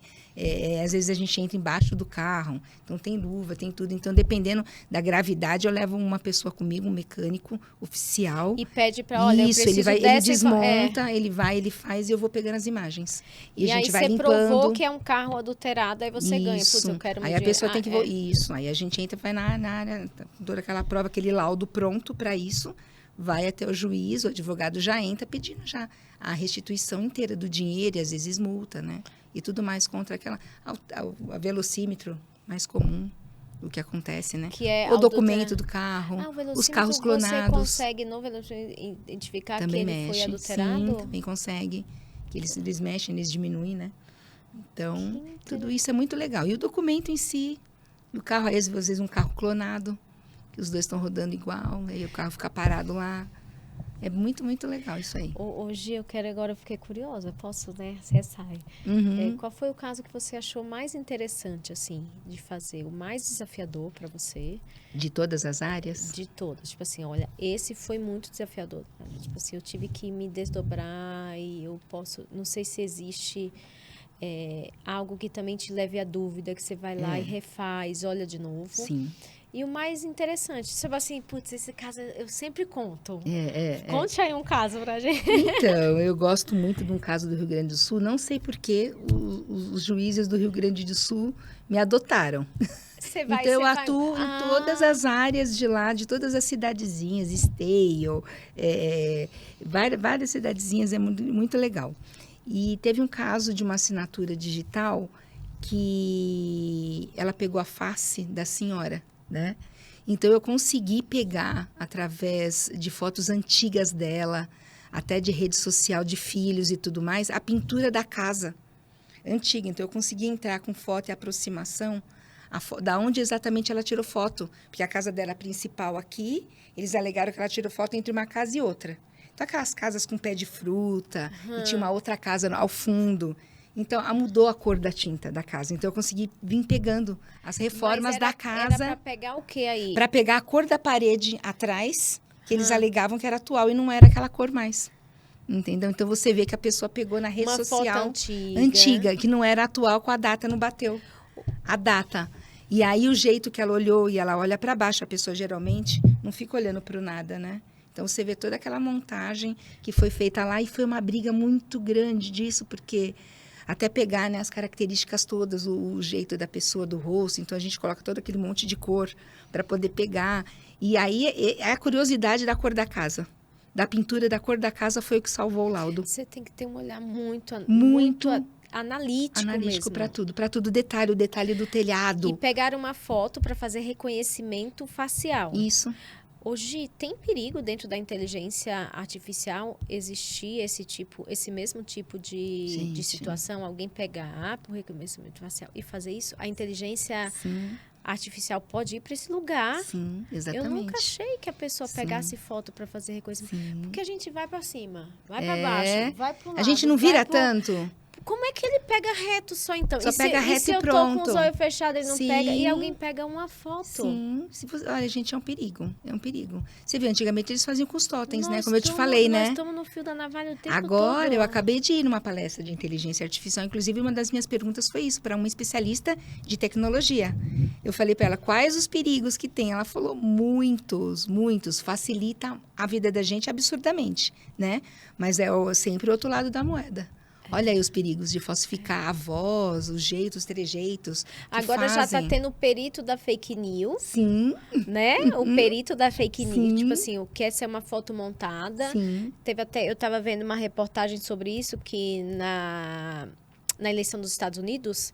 Às vezes, a gente entra embaixo do carro, então tem luva, tem tudo. Então, dependendo da gravidade, eu levo uma pessoa comigo, um mecânico oficial. E pede para, olha, isso, ele desmonta, ele faz e eu vou pegando as imagens. E a gente vai limpando. Aí você provou que é um carro adulterado, aí você ganha. Putz, eu quero aí a pessoa tem que... Isso, aí a gente entra, vai na área, toda aquela prova, aquele laudo pronto para isso, vai até o juiz, o advogado já entra pedindo já a restituição inteira do dinheiro e às vezes multa, né? e tudo mais contra a velocímetro mais comum do que acontece, né? Que é o documento do carro, os carros clonados. Você consegue no velocímetro identificar também que ele foi mexe, adulterado? sim, também consegue. Que eles mexem, eles diminuem, né? Então, tudo isso é muito legal. E o documento em si, o carro, às vezes um carro clonado, que os dois estão rodando igual, aí o carro fica parado lá. É muito, muito legal isso aí. Hoje eu fiquei curiosa, posso, né? Você sai. Uhum. Qual foi o caso que você achou mais interessante, assim, de fazer? O mais desafiador para você? De todas as áreas? De todas. Tipo assim, olha, esse foi muito desafiador. Tipo assim, eu tive que me desdobrar e eu posso... Não sei se existe algo que também te leve à dúvida, que você vai lá e refaz, olha de novo. Sim. E o mais interessante, você fala assim, putz, esse caso eu sempre conto. Conte aí um caso pra gente. Então, eu gosto muito de um caso do Rio Grande do Sul. Não sei por que os juízes do Rio Grande do Sul me adotaram. Então, eu atuo em todas as áreas de lá, de todas as cidadezinhas, Esteio, várias cidadezinhas, é muito, muito legal. E teve um caso de uma assinatura digital que ela pegou a face da senhora, né? Então, eu consegui pegar, através de fotos antigas dela, até de rede social de filhos e tudo mais, a pintura da casa antiga. Então, eu consegui entrar com foto e aproximação da onde exatamente ela tirou foto. Porque a casa dela principal aqui, eles alegaram que ela tirou foto entre uma casa e outra. Então, aquelas casas com pé de fruta, e tinha uma outra casa ao fundo. Então, mudou a cor da tinta da casa. Então, eu consegui vir pegando as reformas da casa. Era para pegar o que aí? Para pegar a cor da parede atrás, que eles alegavam que era atual e não era aquela cor mais. Entendeu? Então, você vê que a pessoa pegou na rede social foto antiga, que não era atual, com a data não bateu. A data. E aí, o jeito que ela olhou, e ela olha para baixo, a pessoa geralmente não fica olhando para o nada, né? Então, você vê toda aquela montagem que foi feita lá, e foi uma briga muito grande disso, porque... Até pegar, né, as características todas, o jeito da pessoa, do rosto. Então, a gente coloca todo aquele monte de cor para poder pegar. E aí, a curiosidade da cor da casa. Da pintura da cor da casa foi o que salvou o laudo. Você tem que ter um olhar muito analítico mesmo. Para tudo. O detalhe do telhado. E pegar uma foto para fazer reconhecimento facial. Isso. Hoje, tem perigo dentro da inteligência artificial existir esse mesmo tipo de situação? Alguém pegar por reconhecimento facial e fazer isso? A inteligência artificial pode ir para esse lugar. Sim, exatamente. Eu nunca achei que a pessoa pegasse foto para fazer reconhecimento. Porque a gente vai para cima, vai para baixo, vai para o lado. A gente não vira tanto. Como é que ele pega reto só então? Só pega reto e pronto. Se eu tô com os olhos fechados, ele não pega e alguém pega uma foto. Sim. Olha, gente, é um perigo. É um perigo. Você viu, antigamente eles faziam com os totens, né? Como eu te falei, né? Nós estamos no fio da navalha o tempo todo. Agora, eu acabei de ir numa palestra de inteligência artificial. Inclusive, uma das minhas perguntas foi isso, para uma especialista de tecnologia. Eu falei para ela, quais os perigos que tem? Ela falou, muitos. Facilita a vida da gente absurdamente, né? Mas é sempre o outro lado da moeda. Olha aí os perigos de falsificar a voz, os jeitos, os trejeitos. Agora já está tendo o perito da fake news. Sim. Né? O perito da fake news. Sim. Tipo assim, o que é ser uma foto montada. Sim. Eu estava vendo uma reportagem sobre isso, que na eleição dos Estados Unidos,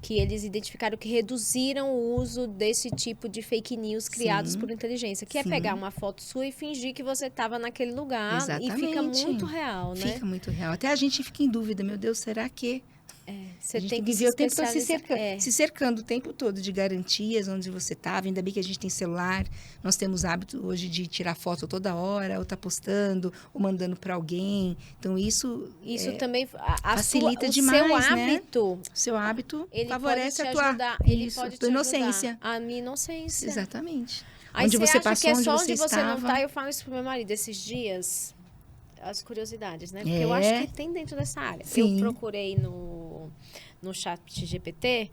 que eles identificaram que reduziram o uso desse tipo de fake news criados por inteligência, que é pegar uma foto sua e fingir que você estava naquele lugar. Exatamente. E fica muito real, né? Fica muito real. Até a gente fica em dúvida, meu Deus, será que... Você tem que viver o tempo todo se cercando o tempo todo de garantias, onde você estava. Ainda bem que a gente tem celular. Nós temos hábito hoje de tirar foto toda hora, ou tá postando, ou mandando para alguém. Então, isso também facilita demais, seu hábito. Né? Seu hábito ele favorece pode te a tua, ajudar, ele pode tua te inocência. Ajudar. A minha inocência. Exatamente. Aí onde você passou, que é só onde você não estava. tá, eu falo isso pro meu marido esses dias. As curiosidades, né? Porque eu acho que tem dentro dessa área. Sim. Eu procurei no chat GPT,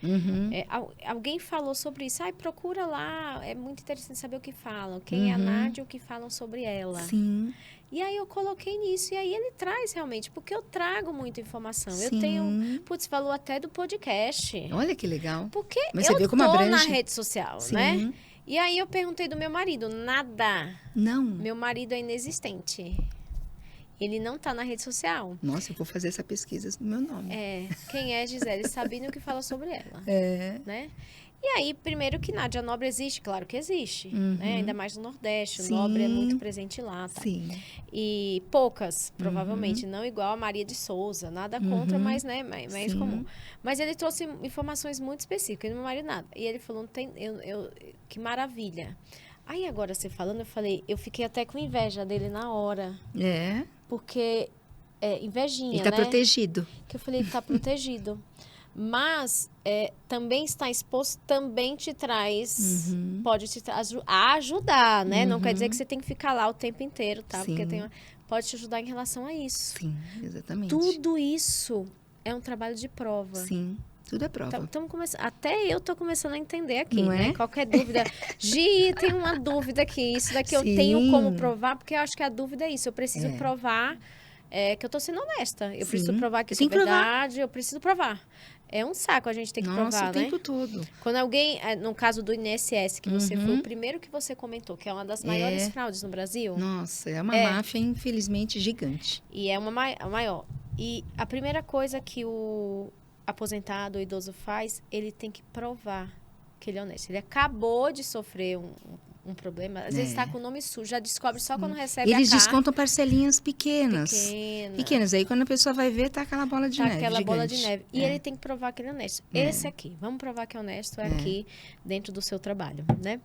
alguém falou sobre isso. Procura lá, é muito interessante saber o que falam. Quem é a Nádia, o que falam sobre ela. Sim. E aí eu coloquei nisso, e aí ele traz realmente, porque eu trago muita informação. Sim. Eu tenho, falou até do podcast. Olha que legal. Porque mas você eu viu como tô abrange? na rede social, Sim. né? E aí eu perguntei do meu marido, nada. Não. Meu marido é inexistente. Ele não tá na rede social. Nossa, eu vou fazer essa pesquisa no meu nome. Quem é Gisele Sabino, o que fala sobre ela. Né? E aí, primeiro que Nádia Nobre existe, claro que existe, né? Ainda mais no Nordeste, o Nobre é muito presente lá, tá? Sim. E poucas, provavelmente, não igual a Maria de Souza, nada contra, mas, né, mais comum. Mas ele trouxe informações muito específicas, não Maria nada. E ele falou, que maravilha. Aí agora você falando, eu fiquei até com inveja dele na hora. Porque, invejinha, ele tá né? protegido. Que eu falei, ele tá protegido. Mas também estar exposto também te traz, pode te ajudar, né? Não quer dizer que você tem que ficar lá o tempo inteiro, tá? Sim. Porque pode te ajudar em relação a isso. Sim, exatamente. Tudo isso é um trabalho de prova. Sim, tudo é prova. Até eu tô começando a entender aqui, não né? É? Qualquer dúvida. Gi, tem uma dúvida aqui. Isso daqui eu tenho como provar, porque eu acho que a dúvida é isso. Eu preciso provar que eu tô sendo honesta. Eu preciso provar que isso é verdade. Eu preciso provar. É um saco a gente ter que provar, o tempo todo. Quando alguém, no caso do INSS, que você foi o primeiro que você comentou, que é uma das maiores fraudes no Brasil. Nossa, é uma máfia, infelizmente, gigante. E é a maior. E a primeira coisa que o aposentado, o idoso faz, ele tem que provar que ele é honesto. Ele acabou de sofrer um problema, às vezes está com o nome sujo, já descobre só quando recebe Eles a carta. descontam parcelinhas pequenas. Aí quando a pessoa vai ver, tá aquela bola de neve aquela gigante. bola de neve. E ele tem que provar que ele é honesto. Esse aqui, vamos provar que é honesto, aqui dentro do seu trabalho, né?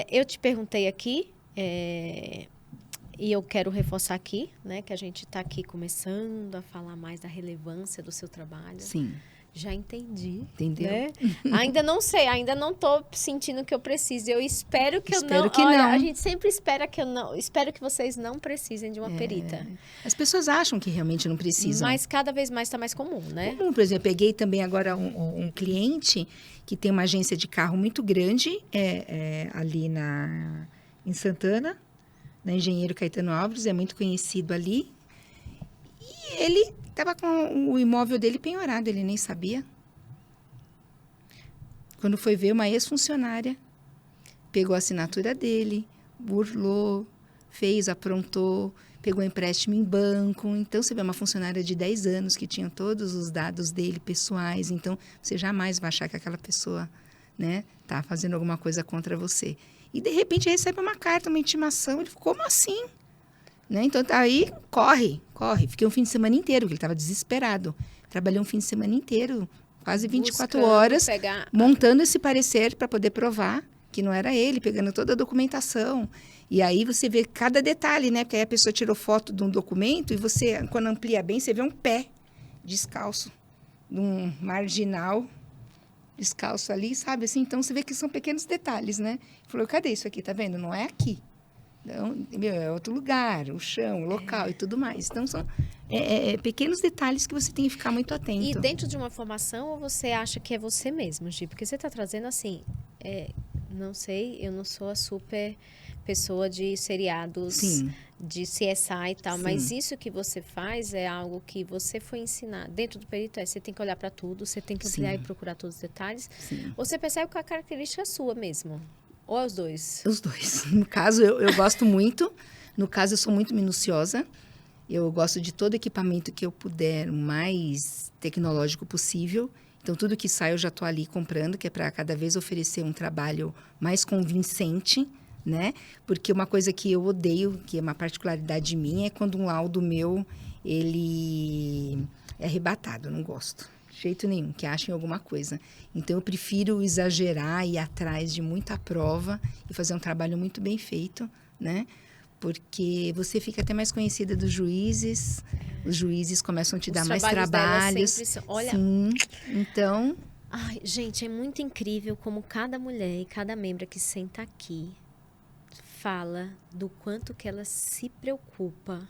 Eu te perguntei aqui, e eu quero reforçar aqui, né? Que a gente está aqui começando a falar mais da relevância do seu trabalho. Sim. Já entendi. Entendeu? Né? Ainda não sei, ainda não tô sentindo que eu preciso. Eu espero que espero eu que não. Olha, não. a gente sempre espera que eu não. Espero que vocês não precisem de uma perita. As pessoas acham que realmente não precisam. Mas cada vez mais está mais comum, né? Por exemplo, eu peguei também agora um cliente que tem uma agência de carro muito grande ali em Santana, na Engenheiro Caetano Alves, é muito conhecido ali. E ele estava com o imóvel dele penhorado, ele nem sabia. Quando foi ver, uma ex-funcionária pegou a assinatura dele, burlou, aprontou, pegou empréstimo em banco. Então, você vê uma funcionária de 10 anos que tinha todos os dados dele pessoais. Então, você jamais vai achar que aquela pessoa, né, tá fazendo alguma coisa contra você. E, de repente, recebe uma carta, uma intimação. Ele ficou, como assim? Né? Então, aí, corre. Fiquei um fim de semana inteiro, porque ele estava desesperado. Trabalhei um fim de semana inteiro, quase 24 horas, montando esse parecer para poder provar que não era ele, pegando toda a documentação. E aí você vê cada detalhe, né? Porque aí a pessoa tirou foto de um documento e você, quando amplia bem, você vê um pé descalço, de um marginal descalço ali, sabe? Assim, então, você vê que são pequenos detalhes, né? Falou, cadê isso aqui? Tá vendo? Não é aqui. Então, é outro lugar, o chão, o local e tudo mais. Então, são pequenos detalhes que você tem que ficar muito atento. E dentro de uma formação, ou você acha que é você mesmo, Gi? Porque você está trazendo assim, não sei, eu não sou a super pessoa de seriados, de CSI e tal, mas isso que você faz é algo que você foi ensinar. Dentro do perito você tem que olhar para tudo, você tem que ampliar e procurar todos os detalhes. Ou você percebe que a característica é sua mesmo? Ou é os dois? Os dois. No caso, eu gosto muito. No caso, eu sou muito minuciosa. Eu gosto de todo equipamento que eu puder, o mais tecnológico possível. Então, tudo que sai eu já estou ali comprando, que é para cada vez oferecer um trabalho mais convincente, né? Porque uma coisa que eu odeio, que é uma particularidade minha, é quando um laudo meu, ele é arrebatado. Eu não gosto. De jeito nenhum, que achem alguma coisa. Então, eu prefiro exagerar, ir atrás de muita prova e fazer um trabalho muito bem feito, né? Porque você fica até mais conhecida dos juízes, os juízes começam a te dar mais trabalhos. Olha... Sim, então... Ai, gente, é muito incrível como cada mulher e cada membro que senta aqui fala do quanto que ela se preocupa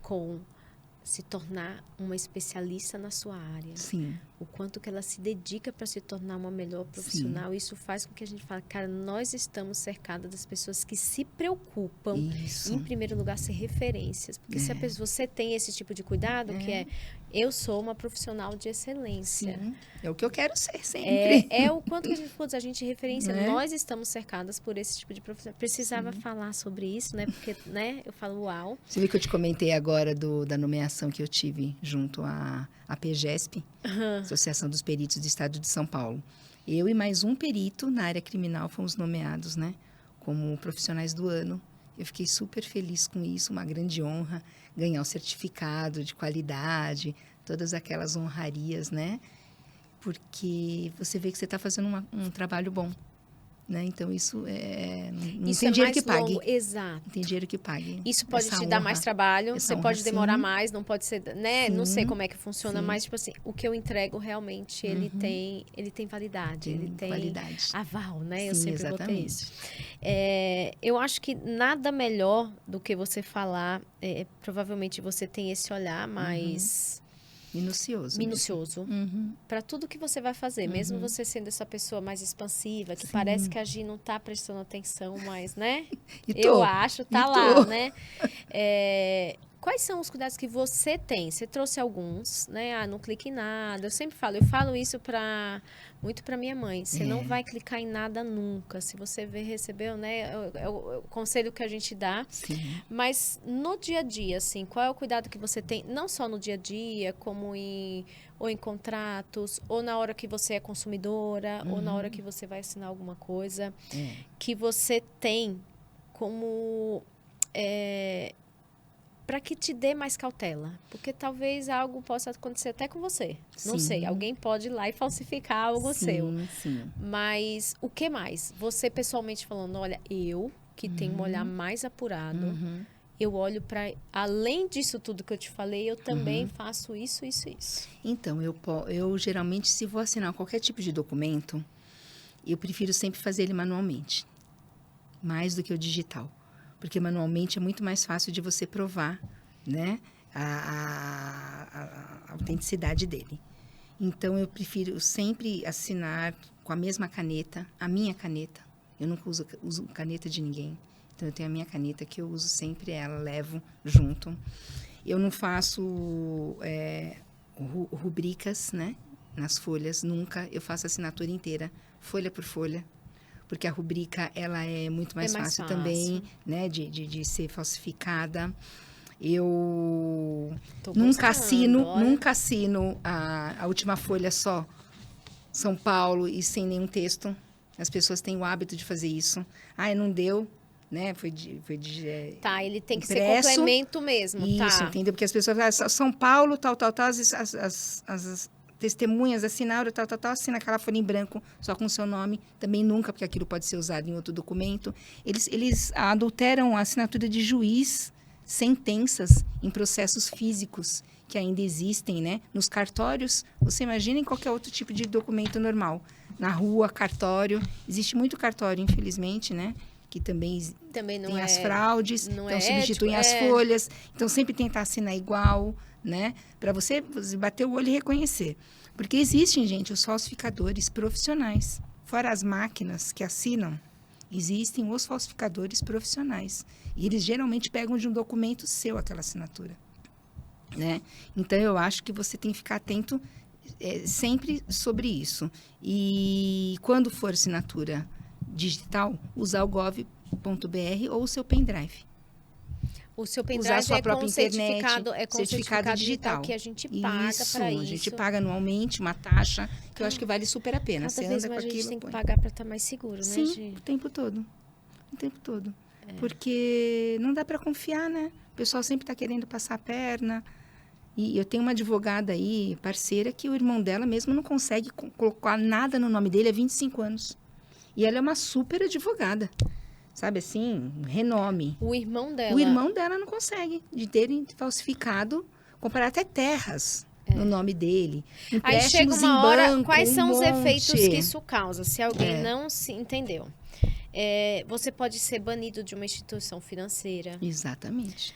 com se tornar uma especialista na sua área. Sim. o quanto que ela se dedica para se tornar uma melhor profissional. Sim. Isso faz com que a gente fale, cara, nós estamos cercadas das pessoas que se preocupam em primeiro lugar ser referências. Porque se a pessoa, você tem esse tipo de cuidado, que é, eu sou uma profissional de excelência. Sim. É o que eu quero ser sempre. É o quanto que a gente referencia. Nós estamos cercadas por esse tipo de profissional. Precisava falar sobre isso, né? Porque, né, eu falo, uau. Você viu que eu te comentei agora da nomeação que eu tive junto à PGESP, Associação dos Peritos do Estado de São Paulo. Eu e mais um perito na área criminal fomos nomeados, né, como profissionais do ano. Eu fiquei super feliz com isso, uma grande honra ganhar o certificado de qualidade, todas aquelas honrarias, né? Porque você vê que você está fazendo um trabalho bom. Né? Então, isso não tem dinheiro que pague. Longo. Exato. Não tem dinheiro que pague. Isso pode te dar mais trabalho, você pode demorar mais, não pode ser, né? Não sei como é que funciona, mas, tipo assim, o que eu entrego realmente, ele tem validade, ele tem qualidade. Aval, né? Sim, eu sempre botei isso. Eu acho que nada melhor do que você falar, provavelmente você tem esse olhar mais... Minucioso. Para tudo que você vai fazer, mesmo você sendo essa pessoa mais expansiva, que parece que a Gi não está prestando atenção, mas, né? Eu acho, tá lá, né? Quais são os cuidados que você tem? Você trouxe alguns, né? Não clique em nada. Eu sempre falo, isso muito para minha mãe. Você não vai clicar em nada nunca. Se você recebeu, né? É o conselho que a gente dá. Sim. Mas no dia a dia, assim, qual é o cuidado que você tem? Não só no dia a dia, como ou em contratos, ou na hora que você é consumidora, ou na hora que você vai assinar alguma coisa, que você tem como... para que te dê mais cautela. Porque talvez algo possa acontecer até com você. Não sei, alguém pode ir lá e falsificar algo seu. Sim. Mas o que mais? Você pessoalmente falando, olha, eu que tenho um olhar mais apurado, eu olho para... Além disso tudo que eu te falei, eu também faço isso. Então, eu geralmente, se vou assinar qualquer tipo de documento, eu prefiro sempre fazer ele manualmente. Mais do que o digital. Porque manualmente é muito mais fácil de você provar, né, a autenticidade dele. Então, eu prefiro sempre assinar com a mesma caneta, a minha caneta. Eu nunca uso caneta de ninguém. Então, eu tenho a minha caneta que eu uso sempre, ela levo junto. Eu não faço rubricas, né, nas folhas, nunca. Eu faço a assinatura inteira, folha por folha. Porque a rubrica, ela é muito mais fácil também, né, de ser falsificada. Eu nunca assino a última folha só, São Paulo, e sem nenhum texto. As pessoas têm o hábito de fazer isso. Não deu, né, foi tá, ele tem que impresso. Ser complemento mesmo, isso, tá. Entendeu? Porque as pessoas falam, São Paulo, tal, as testemunhas assinaram, assina aquela folha em branco só com o seu nome, também nunca, porque aquilo pode ser usado em outro documento. Eles adulteram a assinatura de juiz, sentenças em processos físicos que ainda existem, né? Nos cartórios, você imagina em qualquer outro tipo de documento normal. Na rua, cartório, existe muito cartório, infelizmente, né? Que também não tem as fraudes, então substituem as folhas, então sempre tentar assinar igual, né? Para você bater o olho e reconhecer. Porque existem, gente, os falsificadores profissionais. Fora as máquinas que assinam, existem os falsificadores profissionais. E eles geralmente pegam de um documento seu aquela assinatura, né? Então, eu acho que você tem que ficar atento sempre sobre isso. E quando for assinatura digital, usar o gov.br ou o seu pendrive. O seu pendrive é com certificado digital que a gente paga para isso. A gente paga anualmente uma taxa que eu acho que vale super a pena. Cada vez mais a gente tem que pagar para estar mais seguro, né, Gi? Sim, o tempo todo. Porque não dá para confiar, né? O pessoal sempre está querendo passar a perna. E eu tenho uma advogada aí, parceira, que o irmão dela mesmo não consegue colocar nada no nome dele há 25 anos. E ela é uma super advogada. Sabe assim, renome. O irmão dela? O irmão dela não consegue, de terem falsificado, comprar até terras no nome dele. Aí chega uma hora, quais são os efeitos que isso causa, se alguém não se entendeu? Você pode ser banido de uma instituição financeira. Exatamente.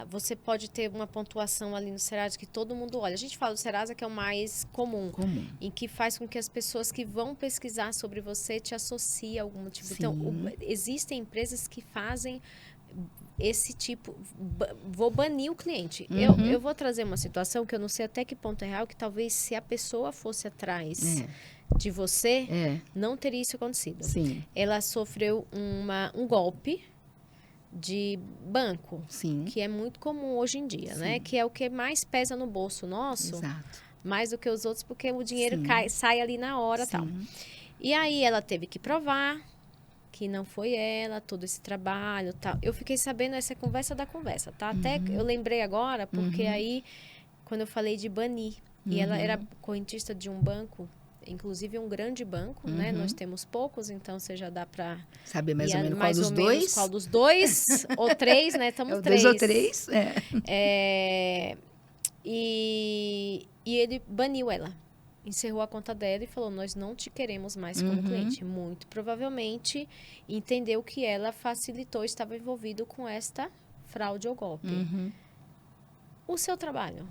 Você pode ter uma pontuação ali no Serasa que todo mundo olha. A gente fala do Serasa que é o mais comum. Em que faz com que as pessoas que vão pesquisar sobre você te associem a algum tipo. Sim. Então, existem empresas que fazem esse tipo... Vou banir o cliente. Eu vou trazer uma situação que eu não sei até que ponto é real, que talvez se a pessoa fosse atrás de você, não teria isso acontecido. Sim. Ela sofreu um golpe de banco, que é muito comum hoje em dia, né? Que é o que mais pesa no bolso nosso, Exato. mais do que os outros, porque o dinheiro sai ali na hora, tal. E aí ela teve que provar que não foi ela, todo esse trabalho, tal. Eu fiquei sabendo essa conversa da conversa, tá? Até eu lembrei agora, porque aí, quando eu falei de banir, e ela era correntista de um banco, inclusive um grande banco, né? Nós temos poucos, então você já dá para saber mais ou menos qual dos dois. Qual dos dois ou três, né? Estamos três. 2 ou 3, E ele baniu ela. Encerrou a conta dela e falou, nós não te queremos mais como cliente. Muito provavelmente entendeu que ela facilitou, estava envolvido com esta fraude ou golpe. O seu trabalho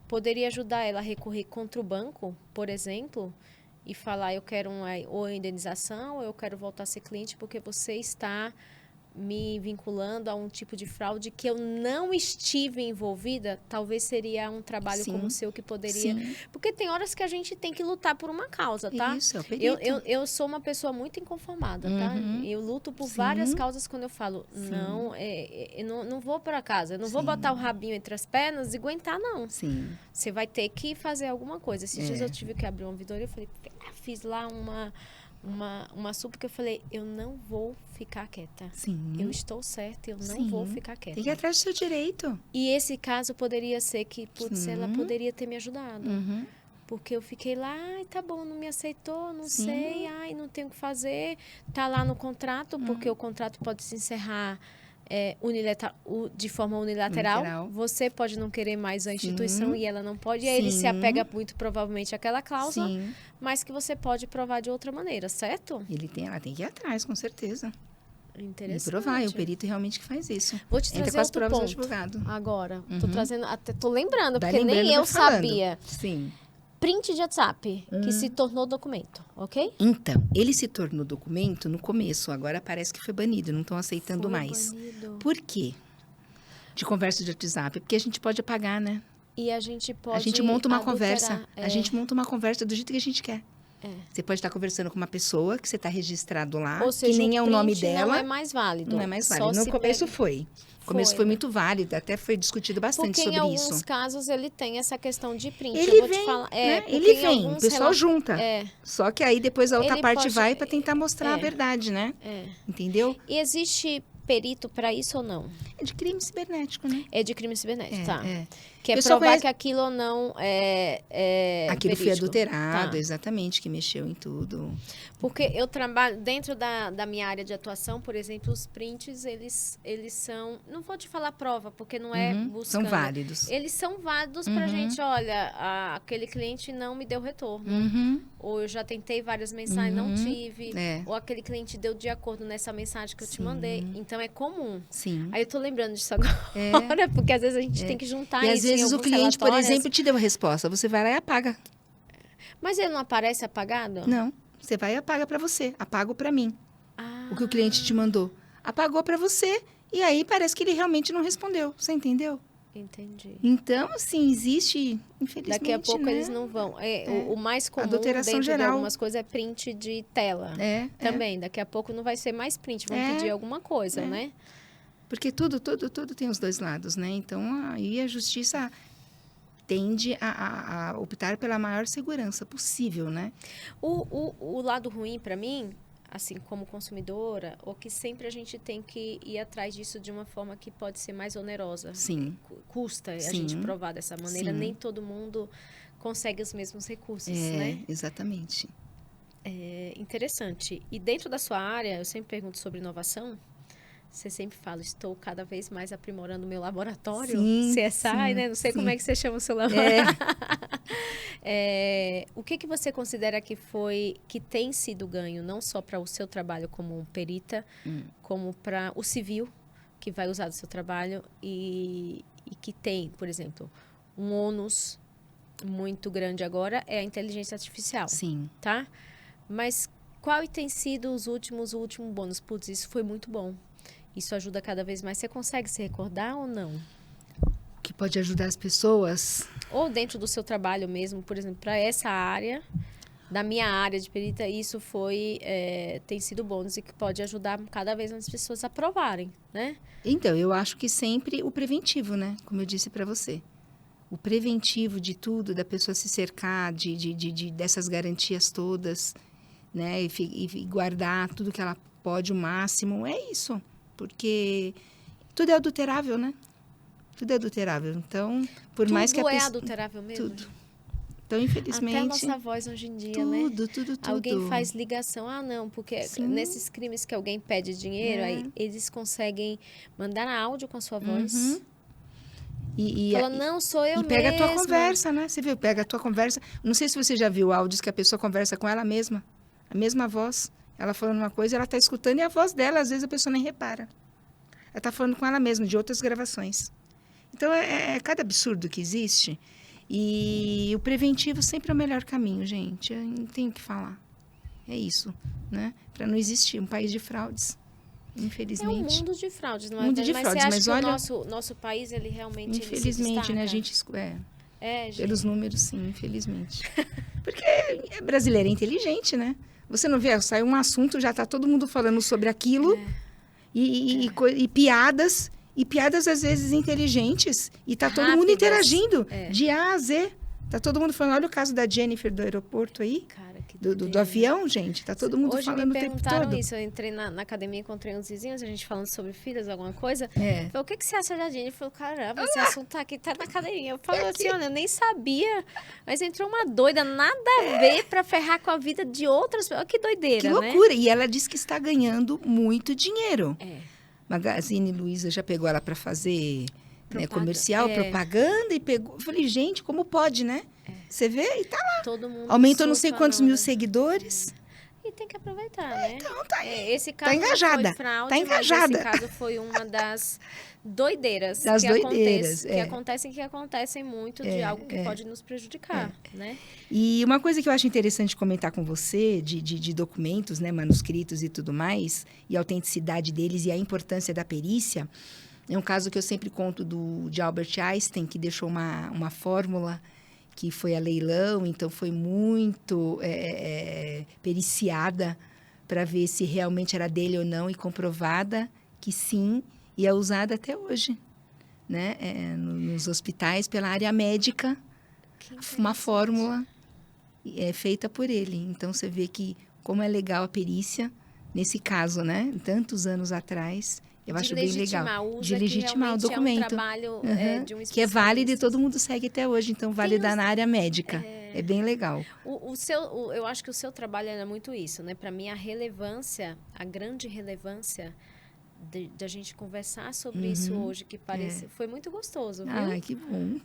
poderia ajudar ela a recorrer contra o banco, por exemplo, e falar, eu quero ou indenização, ou eu quero voltar a ser cliente porque você está me vinculando a um tipo de fraude que eu não estive envolvida, talvez seria um trabalho como o seu que poderia... Porque tem horas que a gente tem que lutar por uma causa, tá? Isso, é o perito. Eu sou uma pessoa muito inconformada, tá? Eu luto por várias causas quando eu falo, eu não vou para casa, eu não vou botar o rabinho entre as pernas e aguentar, não. Você vai ter que fazer alguma coisa. Esses dias eu tive que abrir uma vidoria, eu falei, fiz lá uma súplica, eu falei, eu não vou ficar quieta. Eu estou certa, eu não vou ficar quieta. Tem que ir atrás do seu direito. E esse caso poderia ser que, putz, ela poderia ter me ajudado. Porque eu fiquei lá, ai, tá bom, não me aceitou, não sei, ai, não tenho o que fazer. Tá lá no contrato, porque o contrato pode se encerrar de forma unilateral. Você pode não querer mais a instituição e ela não pode. E aí ele se apega muito provavelmente àquela cláusula, mas que você pode provar de outra maneira, certo? Ela tem que ir atrás, com certeza. Interessante. E provar, é o perito realmente que faz isso. Vou te trazer com as outro provas ponto do advogado. agora. Tô lembrando, Vai porque lembrando, nem eu falando. sabia. Print de WhatsApp, que se tornou documento, ok? Então, ele se tornou documento no começo, agora parece que foi banido, não estão aceitando mais. Banido. Por quê? De conversa de WhatsApp, porque a gente pode apagar, né? E a gente pode A gente monta uma adulterar, conversa, a gente monta uma conversa do jeito que a gente quer. Você pode estar conversando com uma pessoa que você está registrado lá, ou seja, que nem é o nome print dela. não é mais válido. Não é mais válido. No começo foi. No começo foi muito válido, até foi discutido bastante porque sobre em isso. alguns casos ele tem essa questão de print. Ele eu vou vem, te falar, né? Ele vem, o pessoal junta. É. Só que aí depois a outra Ele parte pode- vai para tentar mostrar a verdade, né? Entendeu? E existe perito para isso ou não? É de crime cibernético, né? É de crime cibernético, tá? Que é O pessoal provar conhece- que aquilo não é Aquilo foi verídico. adulterado, Tá. exatamente, que mexeu em tudo. Porque eu trabalho dentro da minha área de atuação, por exemplo, os prints, eles são... Não vou te falar prova, porque não é buscando. São válidos. Eles são válidos pra gente, olha, aquele cliente não me deu retorno. Ou eu já tentei várias mensagens, não tive. Ou aquele cliente deu de acordo nessa mensagem que eu te mandei. Então, é comum. Sim. Aí eu tô lembrando disso agora, porque às vezes a gente tem que juntar E isso às vezes em o alguns cliente, por relatórios. exemplo, te deu a resposta, você vai lá e apaga. Mas ele não aparece apagado? Não, você vai e apaga para você, apago para mim. Ah, O que o cliente te mandou. Apagou para você e aí parece que ele realmente não respondeu. Você entendeu? entendi. Então, assim, existe, infelizmente, Daqui a pouco né? eles não vão. O mais comum Adulteração dentro de geral. algumas coisas é print de tela. Também. Daqui a pouco não vai ser mais print, vão pedir alguma coisa, né? Porque tudo tem os dois lados, né? Então, aí a justiça tende a optar pela maior segurança possível, né? O lado ruim para mim, assim, como consumidora, ou que sempre a gente tem que ir atrás disso de uma forma que pode ser mais onerosa. Sim. Custa a Sim. gente provar dessa maneira. Sim. Nem todo mundo consegue os mesmos recursos, né? Exatamente. É interessante. E dentro da sua área, eu sempre pergunto sobre inovação. Você sempre fala, estou cada vez mais aprimorando o meu laboratório. Sim, CSI, sim, né? Não sei como é que você chama o seu laboratório. O que você considera que tem sido ganho, não só para o seu trabalho como perita, como para o civil, que vai usar do seu trabalho e que tem, por exemplo, um ônus muito grande agora é a inteligência artificial. Sim. Tá? Mas qual tem sido o último bônus? Putz, isso foi muito bom. Isso ajuda cada vez mais. Você consegue se recordar ou não? Que pode ajudar as pessoas? Ou dentro do seu trabalho mesmo, por exemplo, para essa área, da minha área de perita, isso tem sido bônus e que pode ajudar cada vez mais as pessoas a provarem, né? Então, eu acho que sempre o preventivo, né? Como eu disse para você. O preventivo de tudo, da pessoa se cercar dessas garantias todas, né? E guardar tudo que ela pode, o máximo. É isso. Porque tudo é adulterável, né? Tudo é adulterável. Então, por mais que a Tudo é pessoa... adulterável mesmo? Tudo. Então, infelizmente... Até a nossa voz hoje em dia, tudo, né? tudo. Alguém faz ligação. Ah, não, porque Sim. nesses crimes que alguém pede dinheiro, aí eles conseguem mandar áudio com a sua voz. Fala, não, sou eu mesmo. E pega a tua conversa, né? Você viu? Pega a tua conversa. Não sei se você já viu áudios que a pessoa conversa com ela mesma. A mesma voz. Ela falando uma coisa, ela tá escutando e a voz dela, às vezes, a pessoa nem repara. Ela tá falando com ela mesma, de outras gravações. Então, é cada absurdo que existe. E o preventivo sempre é o melhor caminho, gente. Eu não tenho o que falar. É isso, né? Para não existir um país de fraudes. Infelizmente. É um mundo de fraudes, não é? Mundo de mas fraudes, você acha mas que olha, o nosso país, ele realmente infelizmente, né? A gente... gente. Pelos números, sim, infelizmente. Porque brasileiro é inteligente, né? Você não vê, sai um assunto, já tá todo mundo falando sobre aquilo. E piadas... E piadas, às vezes, inteligentes. E tá todo mundo interagindo. De A a Z. Tá todo mundo falando, olha o caso da Jennifer do aeroporto aí. Cara, que do avião, gente. Tá todo mundo falando o tempo todo. Hoje me perguntaram isso. Eu entrei na academia, encontrei uns vizinhos, a gente falando sobre filhas, alguma coisa. Falei, o que você acha da Jennifer? Eu falei, caramba, esse assunto tá aqui, tá na academia. Eu falei assim, olha, eu nem sabia. Mas entrou uma doida, nada a ver pra ferrar com a vida de outras pessoas. Que doideira, que loucura. Né? E ela diz que está ganhando muito dinheiro. Magazine Luiza já pegou ela para fazer comercial, propaganda, e pegou. Eu falei, gente, como pode, né? Você vê e tá lá. Todo mundo aumentou não sei quantos mil seguidores. E tem que aproveitar, né? Então, tá aí. Esse caso tá engajada. Foi fraude, tá engajada. Mas esse caso foi uma das doideiras que acontecem muito de algo que pode nos prejudicar, né? E uma coisa que eu acho interessante comentar com você, de documentos, né, manuscritos e tudo mais, e a autenticidade deles e a importância da perícia, é um caso que eu sempre conto de Albert Einstein, que deixou uma fórmula que foi a leilão, então foi muito periciada para ver se realmente era dele ou não, e comprovada que sim, e é usada até hoje, né? Nos hospitais, pela área médica, uma fórmula feita por ele. Então, você vê que como é legal a perícia, nesse caso, né? Tantos anos atrás, eu acho bem legal. De legitimar o documento. É um trabalho, de um que é válido e todo mundo segue até hoje, então valida na área médica. É bem legal. Eu acho que o seu trabalho é muito isso, né? Para mim, a grande relevância da gente conversar sobre isso hoje, que parece foi muito gostoso, viu? Ah, que bom.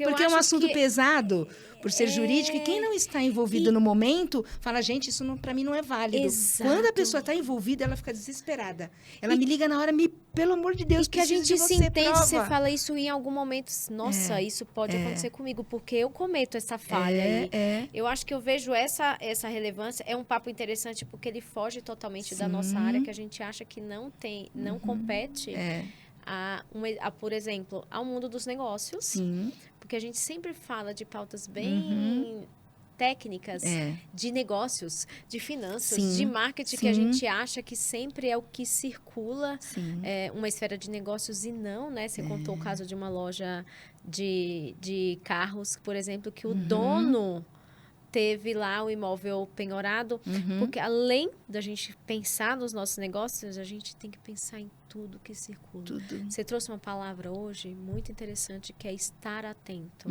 Porque é um assunto pesado, por ser jurídico, e quem não está envolvido no momento, fala, gente, isso para mim não é válido. Exato. Quando a pessoa está envolvida, ela fica desesperada. Ela me liga na hora, pelo amor de Deus, que a gente se entende, prova. você fala isso em algum momento, nossa, isso pode acontecer comigo, porque eu cometo essa falha aí. Eu acho que eu vejo essa relevância, é um papo interessante, porque ele foge totalmente da nossa área, que a gente acha que não compete por exemplo, ao mundo dos negócios. Sim. Porque a gente sempre fala de pautas bem técnicas de negócios, de finanças, de marketing, que a gente acha que sempre é o que circula uma esfera de negócios e não, né? Você contou o caso de uma loja de carros, por exemplo, que o dono teve lá o imóvel penhorado, porque além da gente pensar nos nossos negócios, a gente tem que pensar em tudo que circula. Você trouxe uma palavra hoje muito interessante, que é estar atento.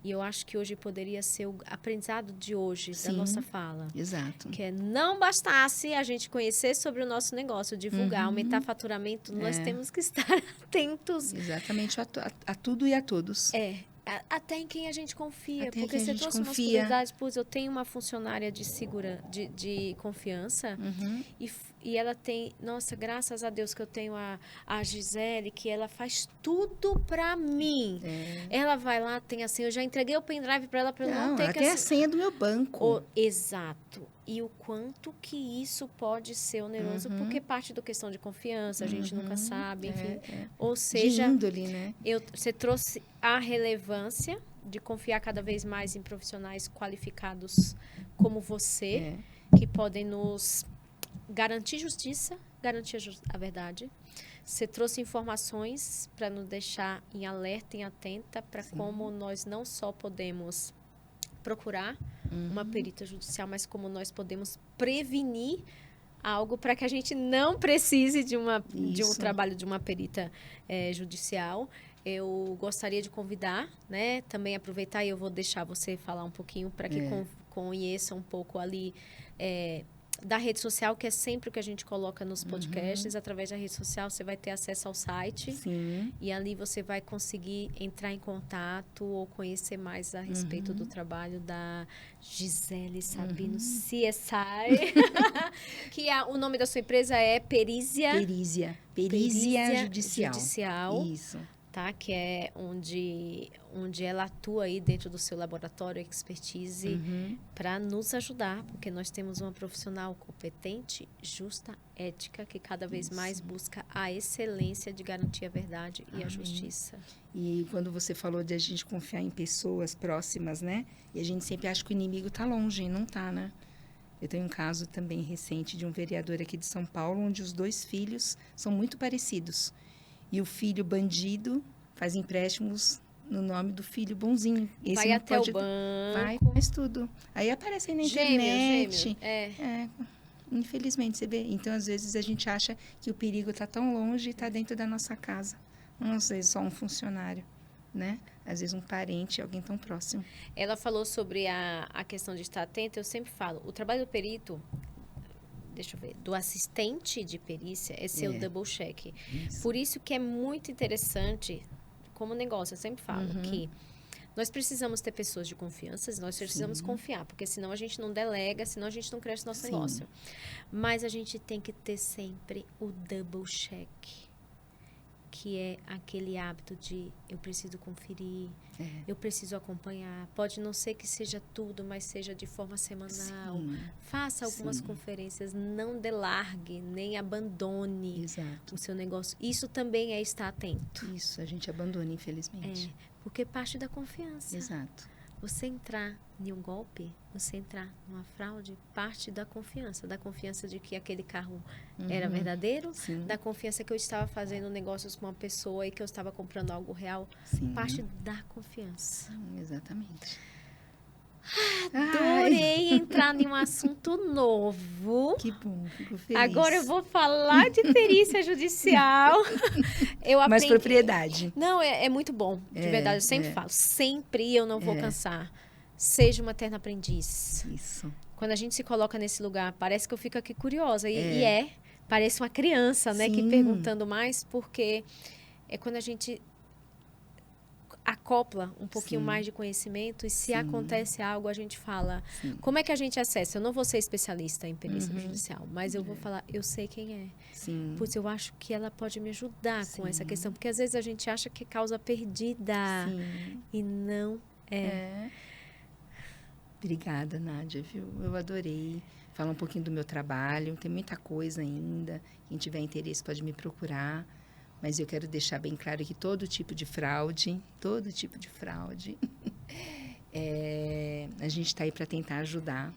E eu acho que hoje poderia ser o aprendizado de hoje, da nossa fala. Exato. Que é, não bastasse a gente conhecer sobre o nosso negócio, divulgar, aumentar faturamento, nós temos que estar atentos. Exatamente, a tudo e a todos. Até em quem a gente confia. Porque você trouxe umas curiosidades. Eu tenho uma funcionária de confiança e ela tem, nossa, graças a Deus que eu tenho a Gisele, que ela faz tudo pra mim. Ela vai lá, tem assim, eu já entreguei o pendrive pra ela não ter ela que tem a senha do meu banco. Exato. E o quanto que isso pode ser oneroso, porque parte da questão de confiança, a gente nunca sabe, enfim. Ou seja, de índole, né? Você trouxe a relevância de confiar cada vez mais em profissionais qualificados como você, que podem nos garantir justiça, garantir a verdade. Você trouxe informações para nos deixar em alerta, em atenta, para como nós não só podemos procurar uma perita judicial, mas como nós podemos prevenir algo para que a gente não precise de um trabalho de uma perita judicial. Eu gostaria de convidar, né, também aproveitar, e eu vou deixar você falar um pouquinho para que conheça um pouco ali da rede social, que é sempre o que a gente coloca nos podcasts. Através da rede social, você vai ter acesso ao site. Sim. E ali você vai conseguir entrar em contato ou conhecer mais a respeito do trabalho da Gisele Sabino CSI. Que o nome da sua empresa é Perícia Judicial. Isso. Tá? Que é onde ela atua aí dentro do seu laboratório, expertise, para nos ajudar, porque nós temos uma profissional competente, justa, ética, que cada vez mais busca a excelência de garantir a verdade e a justiça. E quando você falou de a gente confiar em pessoas próximas, né? E a gente sempre acha que o inimigo está longe, e não está, né? Eu tenho um caso também recente de um vereador aqui de São Paulo, onde os 2 filhos são muito parecidos. E o filho bandido faz empréstimos no nome do filho bonzinho. Esse vai até o banco. Vai, faz tudo. Aí aparece aí na internet. Infelizmente, você vê. Então, às vezes, a gente acha que o perigo está tão longe e está dentro da nossa casa. Não, às vezes, só um funcionário, né? Às vezes, um parente, alguém tão próximo. Ela falou sobre a questão de estar atenta. Eu sempre falo, o trabalho do perito... Deixa eu ver, do assistente de perícia é ser o double check. Por isso que é muito interessante, como negócio, eu sempre falo que nós precisamos ter pessoas de confiança, nós precisamos confiar, porque senão a gente não delega, senão a gente não cresce nosso negócio. Mas a gente tem que ter sempre o double check, que é aquele hábito de eu preciso conferir, eu preciso acompanhar. Pode não ser que seja tudo, mas seja de forma semanal. Faça algumas conferências, não delargue, nem abandone o seu negócio. Isso também é estar atento. Isso, a gente abandona, infelizmente. Porque parte da confiança. Exato. Você entrar em um golpe, você entrar numa fraude, parte da confiança de que aquele carro era verdadeiro, da confiança que eu estava fazendo negócios com uma pessoa e que eu estava comprando algo real, parte da confiança. Exatamente. Adorei entrar em um assunto novo. Que bom, fico feliz. Agora eu vou falar de perícia judicial. Mais propriedade. Não, é muito bom, de verdade. Eu sempre falo, sempre eu não vou cansar. Seja uma eterna aprendiz. Isso. Quando a gente se coloca nesse lugar, parece que eu fico aqui curiosa. E parece uma criança, né? Que perguntando mais, porque é quando a gente acopla um pouquinho mais de conhecimento e se acontece algo, a gente fala, como é que a gente acessa? Eu não vou ser especialista em perícia judicial, mas eu vou falar, eu sei quem é. Pois eu acho que ela pode me ajudar com essa questão, porque às vezes a gente acha que é causa perdida e não é. Obrigada, Nádia, viu? Eu adorei falar um pouquinho do meu trabalho, tem muita coisa ainda, quem tiver interesse pode me procurar. Mas eu quero deixar bem claro que todo tipo de fraude, a gente está aí para tentar ajudar.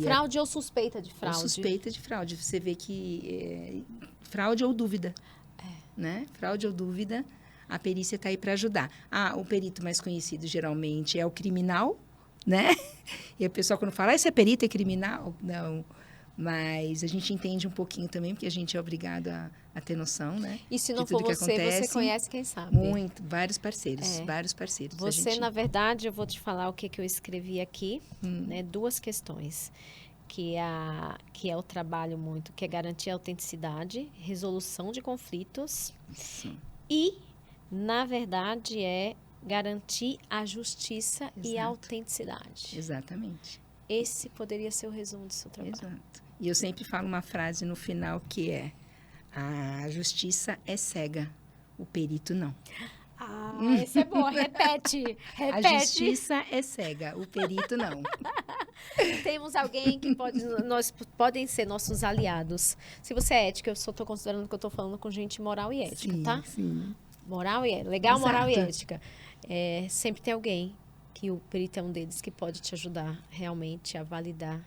Fraude ou suspeita de fraude? Ou suspeita de fraude. Você vê que fraude ou dúvida, né? Fraude ou dúvida, a perícia está aí para ajudar. O perito mais conhecido geralmente é o criminal, né? E a pessoa quando fala, esse é perito, é criminal? Não. Mas a gente entende um pouquinho também, porque a gente é obrigado a ter noção, né? E se não for você conhece quem sabe. Muito, vários parceiros. Você, na verdade, eu vou te falar o que eu escrevi aqui, né? 2 questões. Que é o trabalho muito, que é garantir a autenticidade, resolução de conflitos. E, na verdade, é garantir a justiça e a autenticidade. Exatamente. Esse poderia ser o resumo do seu trabalho. Exato. E eu sempre falo uma frase no final que é: a justiça é cega, o perito não. Ah, esse é bom. Repete, A repete. justiça é cega, o perito não. Temos alguém que podem ser nossos aliados. Se você é ética, eu só estou considerando que eu estou falando com gente moral e ética, Sim, tá? sim. Moral e ética. Legal, Exato. moral e ética. Sempre tem alguém, que o perito é um deles, que pode te ajudar realmente a validar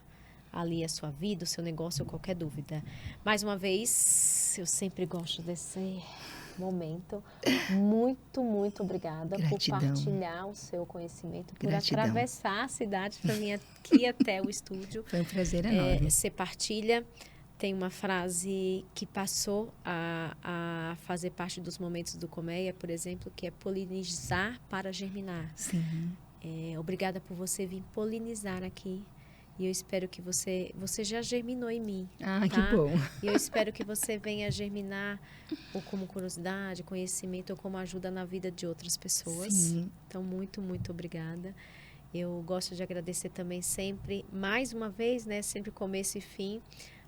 ali a sua vida, o seu negócio ou qualquer dúvida. Mais uma vez, eu sempre gosto desse momento. Muito, muito obrigada Gratidão. por partilhar o seu conhecimento, por Gratidão. atravessar a cidade para vir aqui até o estúdio. Foi um prazer enorme. Você partilha. Tem uma frase que passou a fazer parte dos momentos do Colmeia, por exemplo, que é polinizar para germinar. Sim. Obrigada por você vir polinizar aqui. E eu espero que você já germinou em mim. Ah, tá? que bom. E eu espero que você venha germinar ou como curiosidade, conhecimento ou como ajuda na vida de outras pessoas. Sim. Então, muito, muito obrigada. Eu gosto de agradecer também sempre, mais uma vez, né, sempre começo e fim,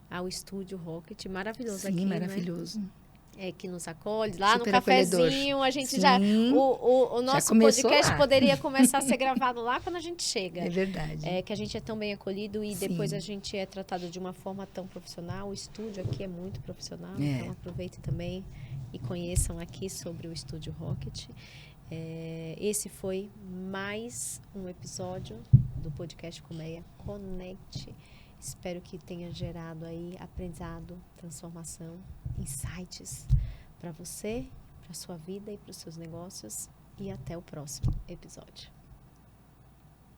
ao Estúdio Rocket, maravilhoso. Sim, aqui, maravilhoso. Né? Que nos acolhe, lá Super no cafezinho, a gente Sim, já, o nosso podcast lá. poderia começar a ser gravado lá quando a gente chega. É verdade. Que a gente é tão bem acolhido e Sim. depois a gente é tratado de uma forma tão profissional. O estúdio aqui é muito profissional, então aproveitem também e conheçam aqui sobre o Estúdio Rocket. Esse foi mais um episódio do podcast Colmeia Conecte. Espero que tenha gerado aí aprendizado, transformação, insights para você, para sua vida e para os seus negócios. E até o próximo episódio.